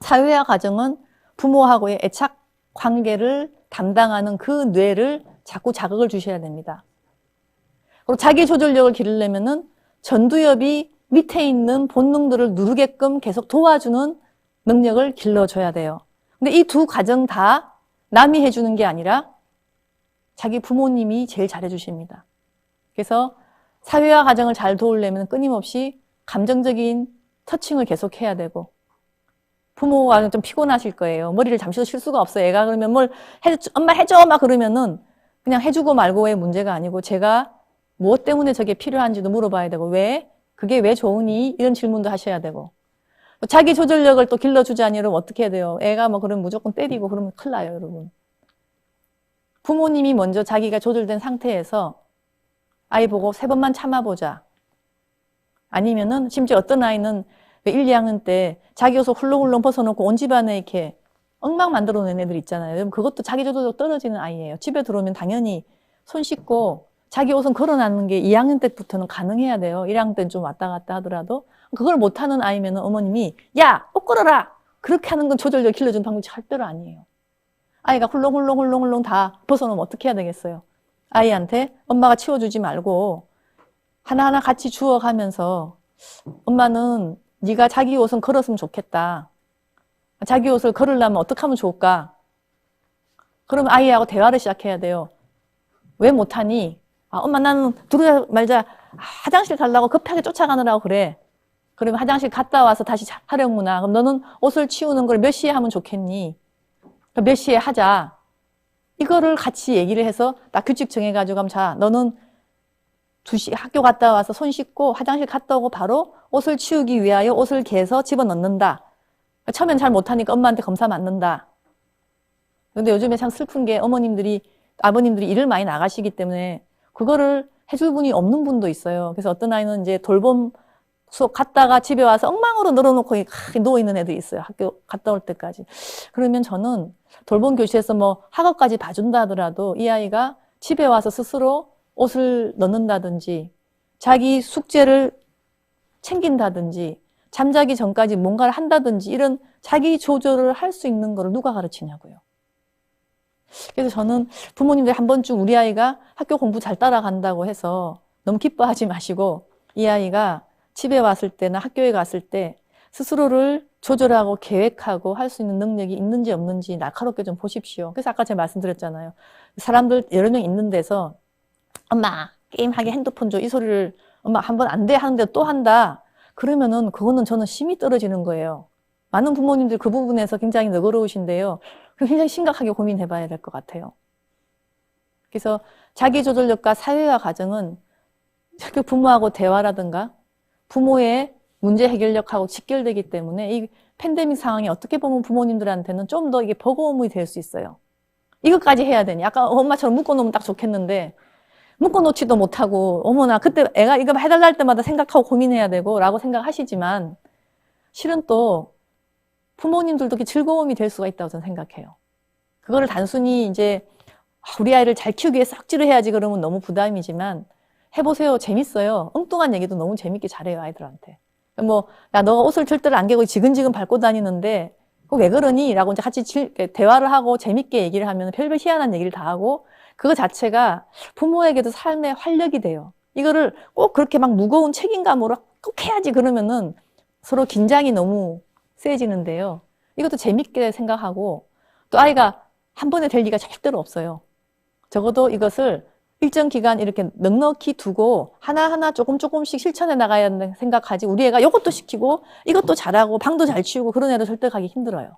사회화 과정은 부모하고의 애착 관계를 담당하는 그 뇌를 자꾸 자극을 주셔야 됩니다. 그리고 자기 조절력을 기르려면은 전두엽이 밑에 있는 본능들을 누르게끔 계속 도와주는 능력을 길러줘야 돼요. 근데 이 두 과정 다 남이 해주는 게 아니라 자기 부모님이 제일 잘해주십니다. 그래서 사회화 과정을 잘 도우려면 끊임없이 감정적인 터칭을 계속 해야 되고, 부모가 좀 피곤하실 거예요. 머리를 잠시도 쉴 수가 없어요. 애가 그러면 뭘 해줘, 엄마 해줘 막 그러면은 그냥 해주고 말고의 문제가 아니고 제가 무엇 때문에 저게 필요한지도 물어봐야 되고, 왜? 그게 왜 좋으니? 이런 질문도 하셔야 되고, 자기 조절력을 또 길러주자니 여러분 어떻게 해야 돼요? 애가 뭐 그러면 무조건 때리고 그러면 큰일 나요, 여러분. 부모님이 먼저 자기가 조절된 상태에서 아이 보고 3번만 참아보자. 아니면은 심지어 어떤 아이는 1, 2학년 때 자기 옷을 훌렁훌렁 벗어놓고 온 집안에 이렇게 엉망 만들어 놓은 애들 있잖아요. 여러분 그것도 자기 조절력 떨어지는 아이예요. 집에 들어오면 당연히 손 씻고 자기 옷은 걸어놨는 게 2학년 때부터는 가능해야 돼요. 1학년 때는 좀 왔다 갔다 하더라도. 그걸 못하는 아이면 어머님이 야! 옷 걸어라! 그렇게 하는 건 조절력 길러주는 방법이 절대로 아니에요. 아이가 훌렁훌렁 다 벗어놓으면 어떻게 해야 되겠어요? 아이한테 엄마가 치워주지 말고 하나하나 같이 주워가면서 엄마는 네가 자기 옷은 걸었으면 좋겠다. 자기 옷을 걸으려면 어떻게 하면 좋을까? 그러면 아이하고 대화를 시작해야 돼요. 왜 못하니? 아, 엄마 나는 들어가자마자 화장실 가려고 급하게 쫓아가느라고 그래. 그러면 화장실 갔다 와서 다시 하려구나. 그럼 너는 옷을 치우는 걸 몇 시에 하면 좋겠니? 몇 시에 하자. 이거를 같이 얘기를 해서 딱 규칙 정해가지고 하면 자, 너는 2시 학교 갔다 와서 손 씻고 화장실 갔다 오고 바로 옷을 치우기 위하여 옷을 개서 집어넣는다. 처음엔 잘 못하니까 엄마한테 검사 맞는다. 근데 요즘에 참 슬픈 게 아버님들이 일을 많이 나가시기 때문에 그거를 해줄 분이 없는 분도 있어요. 그래서 어떤 아이는 이제 돌봄 수업 갔다가 집에 와서 엉망으로 늘어놓고 누워있는 애들이 있어요. 학교 갔다 올 때까지. 그러면 저는 돌봄 교실에서 뭐 학업까지 봐준다 하더라도 이 아이가 집에 와서 스스로 옷을 넣는다든지 자기 숙제를 챙긴다든지 잠자기 전까지 뭔가를 한다든지 이런 자기 조절을 할 수 있는 거를 누가 가르치냐고요. 그래서 저는 부모님들 한 번쯤 우리 아이가 학교 공부 잘 따라간다고 해서 너무 기뻐하지 마시고 이 아이가 집에 왔을 때나 학교에 갔을 때 스스로를 조절하고 계획하고 할 수 있는 능력이 있는지 없는지 날카롭게 좀 보십시오. 그래서 아까 제가 말씀드렸잖아요. 사람들 여러 명 있는 데서 엄마 게임하게 핸드폰 줘 이 소리를 엄마 한 번 안 돼 하는데 또 한다. 그러면은 그거는 저는 심이 떨어지는 거예요. 많은 부모님들 그 부분에서 굉장히 너그러우신데요. 굉장히 심각하게 고민해 봐야 될 것 같아요. 그래서 자기조절력과 사회화 과정은 부모하고 대화라든가 부모의 문제 해결력하고 직결되기 때문에 이 팬데믹 상황이 어떻게 보면 부모님들한테는 좀 더 이게 버거움이 될 수 있어요. 이것까지 해야 되니? 아까 엄마처럼 묶어놓으면 딱 좋겠는데 묶어놓지도 못하고 어머나 그때 애가 이거 해달라 할 때마다 생각하고 고민해야 되고 라고 생각하시지만 실은 또 부모님들도 즐거움이 될 수가 있다고 저는 생각해요. 그거를 단순히 이제 우리 아이를 잘 키우기 위해 싹지를 해야지 그러면 너무 부담이지만 해보세요. 재밌어요. 엉뚱한 얘기도 너무 재밌게 잘해요, 아이들한테. 뭐, 야, 너가 옷을 절대로 안 개고 지근지근 밟고 다니는데, 그거 왜 그러니? 라고 이제 같이 대화를 하고 재밌게 얘기를 하면 별별 희한한 얘기를 다 하고, 그거 자체가 부모에게도 삶의 활력이 돼요. 이거를 꼭 그렇게 막 무거운 책임감으로 꼭 해야지 그러면은 서로 긴장이 너무 세지는데요. 이것도 재밌게 생각하고, 또 아이가 한 번에 될 리가 절대로 없어요. 적어도 이것을 일정 기간 이렇게 넉넉히 두고 하나하나 조금씩 실천해 나가야 한다고 생각하지 우리 애가 이것도 시키고 이것도 잘하고 방도 잘 치우고 그런 애를 설득하기 힘들어요.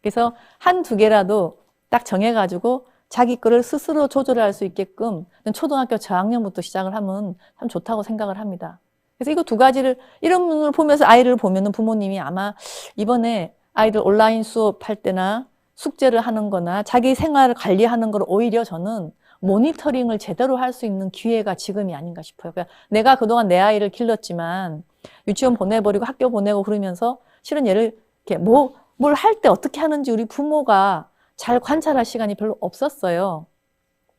그래서 한두 개라도 딱 정해가지고 자기 거를 스스로 조절할 수 있게끔 초등학교 저학년부터 시작을 하면 참 좋다고 생각을 합니다. 그래서 이거 두 가지를 이런 분을 보면서 아이를 보면은 부모님이 아마 이번에 아이들 온라인 수업할 때나 숙제를 하는 거나 자기 생활을 관리하는 걸 오히려 저는 모니터링을 제대로 할 수 있는 기회가 지금이 아닌가 싶어요. 그러니까 내가 그동안 내 아이를 길렀지만 유치원 보내버리고 학교 보내고 그러면서 실은 얘를 이렇게 뭘 할 때 어떻게 하는지 우리 부모가 잘 관찰할 시간이 별로 없었어요.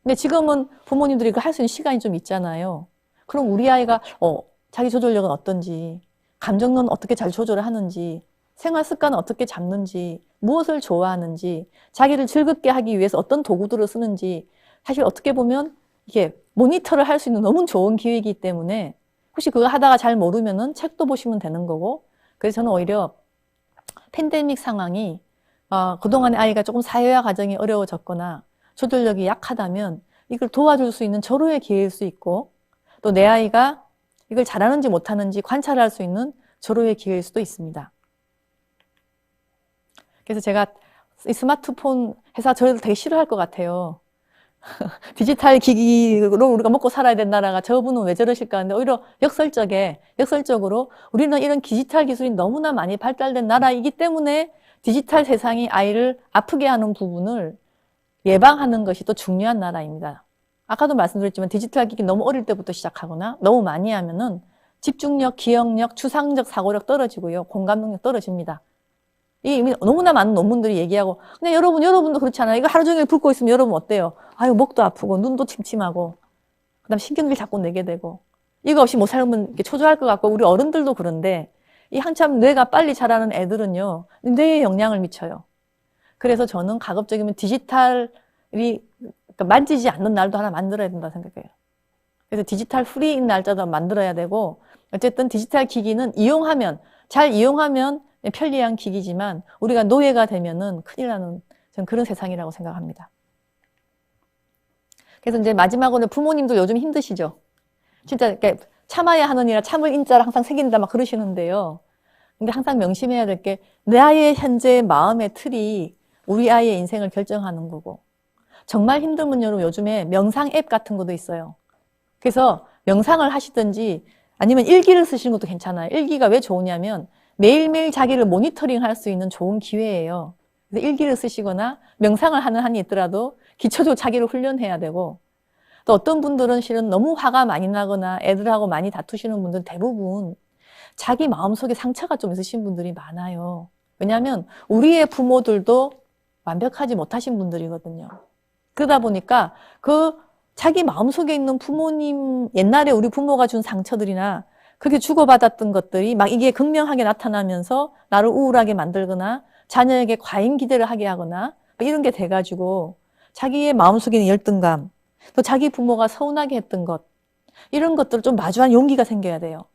근데 지금은 부모님들이 할 수 있는 시간이 좀 있잖아요. 그럼 우리 아이가 자기 조절력은 어떤지 감정은 어떻게 잘 조절을 하는지, 생활 습관은 어떻게 잡는지, 무엇을 좋아하는지, 자기를 즐겁게 하기 위해서 어떤 도구들을 쓰는지, 사실 어떻게 보면 이게 모니터를 할 수 있는 너무 좋은 기회이기 때문에 혹시 그거 하다가 잘 모르면은 책도 보시면 되는 거고, 그래서 저는 오히려 팬데믹 상황이 그동안에 아이가 조금 사회화 과정이 어려워졌거나 조절력이 약하다면 이걸 도와줄 수 있는 절호의 기회일 수 있고, 또 내 아이가 이걸 잘하는지 못하는지 관찰할 수 있는 절호의 기회일 수도 있습니다. 그래서 제가 이 스마트폰 회사 저희들 되게 싫어할 것 같아요. 디지털 기기로 우리가 먹고 살아야 된 나라가 저분은 왜 저러실까 하는데 오히려 역설적으로 우리는 이런 디지털 기술이 너무나 많이 발달된 나라이기 때문에 디지털 세상이 아이를 아프게 하는 부분을 예방하는 것이 또 중요한 나라입니다. 아까도 말씀드렸지만 디지털 기기 너무 어릴 때부터 시작하거나 너무 많이 하면은 집중력, 기억력, 추상적 사고력 떨어지고요. 공감 능력 떨어집니다. 이미 너무나 많은 논문들이 얘기하고, 근데 여러분도 그렇잖아요. 이거 하루 종일 붓고 있으면 여러분 어때요? 아유, 목도 아프고, 눈도 침침하고, 그 다음 신경질 자꾸 내게 되고, 이거 없이 못 살면 이렇게 초조할 것 같고, 우리 어른들도 그런데, 이 한참 뇌가 빨리 자라는 애들은요, 뇌에 영향을 미쳐요. 그래서 저는 가급적이면 디지털이, 그러니까 만지지 않는 날도 하나 만들어야 된다 생각해요. 그래서 디지털 프리인 날짜도 만들어야 되고, 어쨌든 디지털 기기는 잘 이용하면 편리한 기기지만 우리가 노예가 되면은 큰일 나는 저는 그런 세상이라고 생각합니다. 그래서 이제 마지막으로 부모님도 요즘 힘드시죠? 진짜 참아야 하느니라 참을 인자를 항상 새긴다 막 그러시는데요. 근데 항상 명심해야 될 게 내 아이의 현재 마음의 틀이 우리 아이의 인생을 결정하는 거고, 정말 힘들면 여러분 요즘에 명상 앱 같은 것도 있어요. 그래서 명상을 하시든지 아니면 일기를 쓰시는 것도 괜찮아요. 일기가 왜 좋으냐면 매일매일 자기를 모니터링 할 수 있는 좋은 기회예요. 그래서 일기를 쓰시거나 명상을 하는 한이 있더라도 기초적으로 자기를 훈련해야 되고, 또 어떤 분들은 실은 너무 화가 많이 나거나 애들하고 많이 다투시는 분들 대부분 자기 마음속에 상처가 좀 있으신 분들이 많아요. 왜냐하면 우리의 부모들도 완벽하지 못하신 분들이거든요. 그러다 보니까 그 자기 마음속에 있는 부모님, 옛날에 우리 부모가 준 상처들이나 그렇게 주고받았던 것들이 막 이게 극명하게 나타나면서 나를 우울하게 만들거나 자녀에게 과잉 기대를 하게 하거나 이런 게 돼가지고 자기의 마음속에 있는 열등감, 또 자기 부모가 서운하게 했던 것, 이런 것들을 좀 마주한 용기가 생겨야 돼요.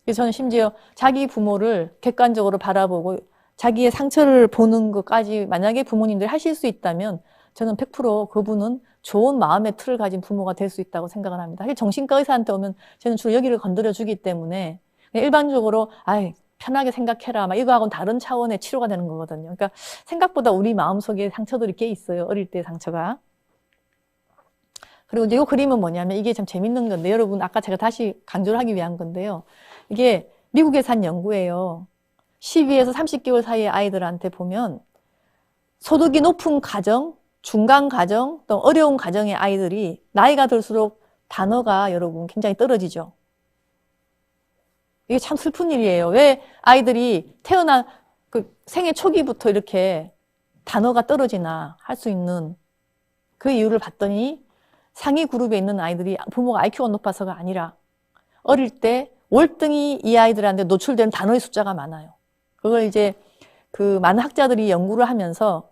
그래서 저는 심지어 자기 부모를 객관적으로 바라보고 자기의 상처를 보는 것까지 만약에 부모님들이 하실 수 있다면 저는 100% 그분은 좋은 마음의 틀을 가진 부모가 될 수 있다고 생각을 합니다. 사실 정신과 의사한테 오면 저는 주로 여기를 건드려 주기 때문에 일반적으로 편하게 생각해라 막 이거하고는 다른 차원의 치료가 되는 거거든요. 그러니까 생각보다 우리 마음속에 상처들이 꽤 있어요. 어릴 때 상처가. 그리고 이제 이 그림은 뭐냐면 이게 참 재밌는 건데 여러분 아까 제가 다시 강조를 하기 위한 건데요. 이게 미국에서 한 연구예요. 12에서 30개월 사이의 아이들한테 보면 소득이 높은 가정, 중간 가정, 또 어려운 가정의 아이들이 나이가 들수록 단어가 여러분 굉장히 떨어지죠. 이게 참 슬픈 일이에요. 왜 아이들이 태어난 그 생애 초기부터 이렇게 단어가 떨어지나 할 수 있는 그 이유를 봤더니 상위 그룹에 있는 아이들이 부모가 IQ가 높아서가 아니라 어릴 때 월등히 이 아이들한테 노출된 단어의 숫자가 많아요. 그걸 이제 그 많은 학자들이 연구를 하면서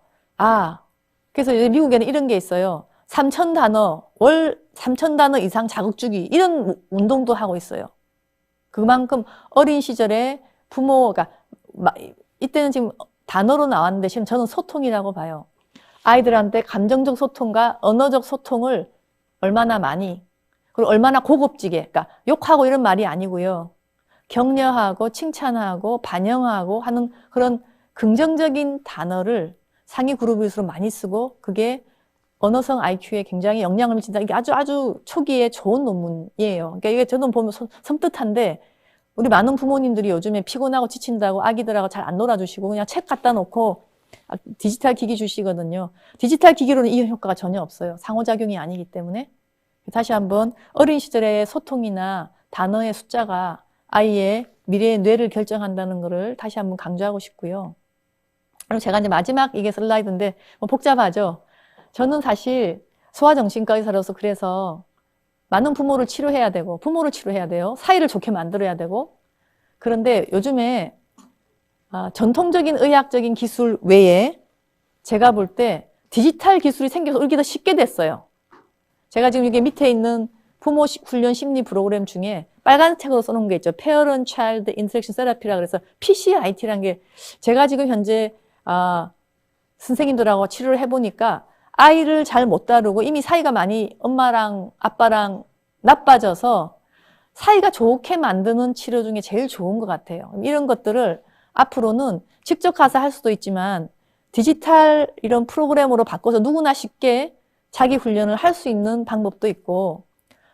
그래서 이제 미국에는 이런 게 있어요. 3,000단어, 월 3,000단어 이상 자극 주기 이런 운동도 하고 있어요. 그만큼 어린 시절에 부모가 이때는 지금 단어로 나왔는데 실은 저는 소통이라고 봐요. 아이들한테 감정적 소통과 언어적 소통을 얼마나 많이 그리고 얼마나 고급지게 그러니까 욕하고 이런 말이 아니고요. 격려하고 칭찬하고 반영하고 하는 그런 긍정적인 단어를 상위 그룹일수록 많이 쓰고 그게 언어성 IQ에 굉장히 영향을 미친다. 이게 아주 초기에 좋은 논문이에요. 그러니까 이게 저는 보면 섬뜩한데 우리 많은 부모님들이 요즘에 피곤하고 지친다고 아기들하고 잘 안 놀아주시고 그냥 책 갖다 놓고 디지털 기기 주시거든요. 디지털 기기로는 이 효과가 전혀 없어요. 상호작용이 아니기 때문에. 다시 한번 어린 시절의 소통이나 단어의 숫자가 아이의 미래의 뇌를 결정한다는 것을 다시 한번 강조하고 싶고요. 그리고 제가 이제 마지막 이게 슬라이드인데 뭐 복잡하죠. 저는 사실 소아정신과 의사로서 그래서 많은 부모를 치료해야 되고 부모를 치료해야 돼요. 사이를 좋게 만들어야 되고 그런데 요즘에 전통적인 의학적인 기술 외에 제가 볼 때 디지털 기술이 생겨서 울기 더 쉽게 됐어요. 제가 지금 이게 밑에 있는 부모 훈련 심리 프로그램 중에 빨간색으로 써놓은 게 있죠. Parent Child Interaction Therapy라 그래서 PCIT라는 게 제가 지금 현재 선생님들하고 치료를 해보니까 아이를 잘 못 다루고 이미 사이가 많이 엄마랑 아빠랑 나빠져서 사이가 좋게 만드는 치료 중에 제일 좋은 것 같아요. 이런 것들을 앞으로는 직접 가서 할 수도 있지만 디지털 이런 프로그램으로 바꿔서 누구나 쉽게 자기 훈련을 할 수 있는 방법도 있고,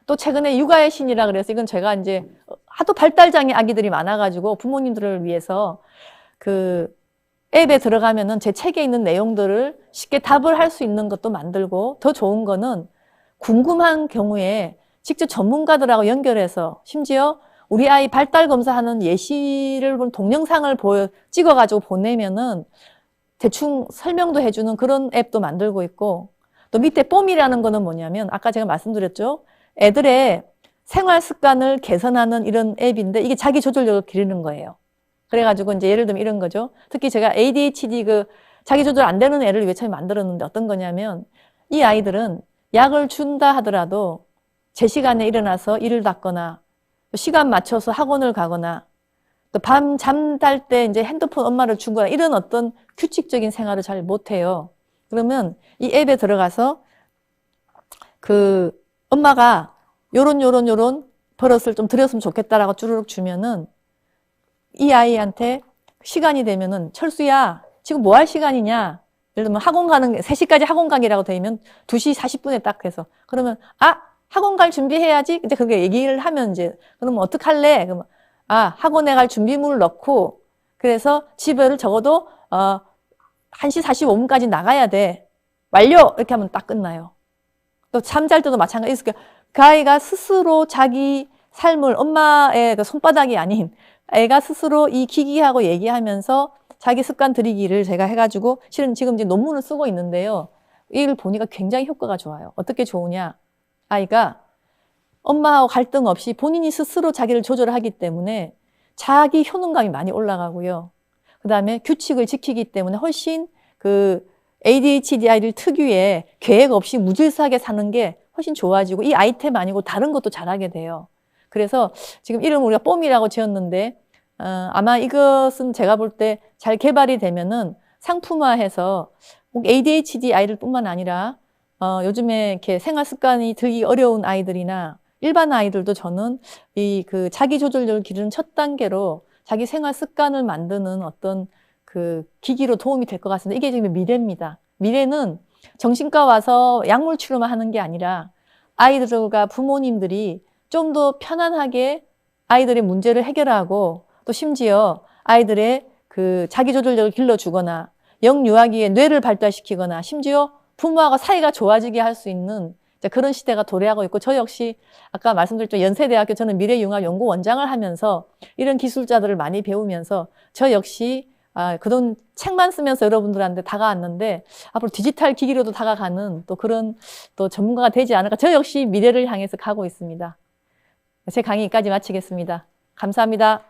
또 최근에 육아의 신이라 그래서 이건 제가 이제 하도 발달장애 아기들이 많아가지고 부모님들을 위해서 그 앱에 들어가면은 제 책에 있는 내용들을 쉽게 답을 할 수 있는 것도 만들고, 더 좋은 거는 궁금한 경우에 직접 전문가들하고 연결해서 심지어 우리 아이 발달 검사하는 예시를 본 동영상을 찍어가지고 보내면은 대충 설명도 해주는 그런 앱도 만들고 있고, 또 밑에 뽐이라는 거는 뭐냐면 아까 제가 말씀드렸죠. 애들의 생활 습관을 개선하는 이런 앱인데 이게 자기 조절력을 기르는 거예요. 그래가지고 이제 예를 들면 이런 거죠. 특히 제가 ADHD 자기 조절 안 되는 애를 위해 처음에 만들었는데 어떤 거냐면 이 아이들은 약을 준다 하더라도 제 시간에 일어나서 일을 닦거나 시간 맞춰서 학원을 가거나 또 밤 잠잘 때 이제 핸드폰 엄마를 준 거나 이런 어떤 규칙적인 생활을 잘 못해요. 그러면 이 앱에 들어가서 엄마가 요런 버릇을 좀 들였으면 좋겠다라고 쭈르륵 주면은 이 아이한테 시간이 되면은 철수야, 지금 뭐 할 시간이냐? 예를 들면 학원 가는 3시까지 학원 가기라고 되면 2시 40분에 딱 해서 그러면 학원 갈 준비해야지. 이제 그렇게 얘기를 하면 이제 그러면 어떡할래? 그러면 학원에 갈 준비물을 넣고 그래서 집을 적어도 1시 45분까지 나가야 돼. 완료! 이렇게 하면 딱 끝나요. 또 잠잘 때도 마찬가지. 그 아이가 스스로 자기 삶을 엄마의 그 손바닥이 아닌 애가 스스로 이 기기하고 얘기하면서 자기 습관 들이기를 제가 해가지고 실은 지금 이제 논문을 쓰고 있는데요. 이걸 보니까 굉장히 효과가 좋아요. 어떻게 좋으냐? 아이가 엄마하고 갈등 없이 본인이 스스로 자기를 조절하기 때문에 자기 효능감이 많이 올라가고요. 그 다음에 규칙을 지키기 때문에 훨씬 ADHD 아이들 특유의 계획 없이 무질서하게 사는 게 훨씬 좋아지고 이 아이템 아니고 다른 것도 잘하게 돼요. 그래서 지금 이름을 우리가 뽐이라고 지었는데 아마 이것은 제가 볼 때 잘 개발이 되면은 상품화해서 꼭 ADHD 아이들 뿐만 아니라 요즘에 이렇게 생활 습관이 들기 어려운 아이들이나 일반 아이들도 저는 자기 조절력을 기르는 첫 단계로 자기 생활 습관을 만드는 어떤 기기로 도움이 될 것 같습니다. 이게 지금 미래입니다. 미래는 정신과 와서 약물 치료만 하는 게 아니라 아이들과 부모님들이 좀 더 편안하게 아이들의 문제를 해결하고 또 심지어 아이들의 자기 조절력을 길러주거나 영유아기에 뇌를 발달시키거나 심지어 부모하고 사이가 좋아지게 할 수 있는 그런 시대가 도래하고 있고, 저 역시 아까 말씀드렸죠. 연세대학교 저는 미래융합연구원장을 하면서 이런 기술자들을 많이 배우면서 저 역시 그동안 책만 쓰면서 여러분들한테 다가왔는데 앞으로 디지털 기기로도 다가가는 또 그런 또 전문가가 되지 않을까. 저 역시 미래를 향해서 가고 있습니다. 제 강의 여기까지 마치겠습니다. 감사합니다.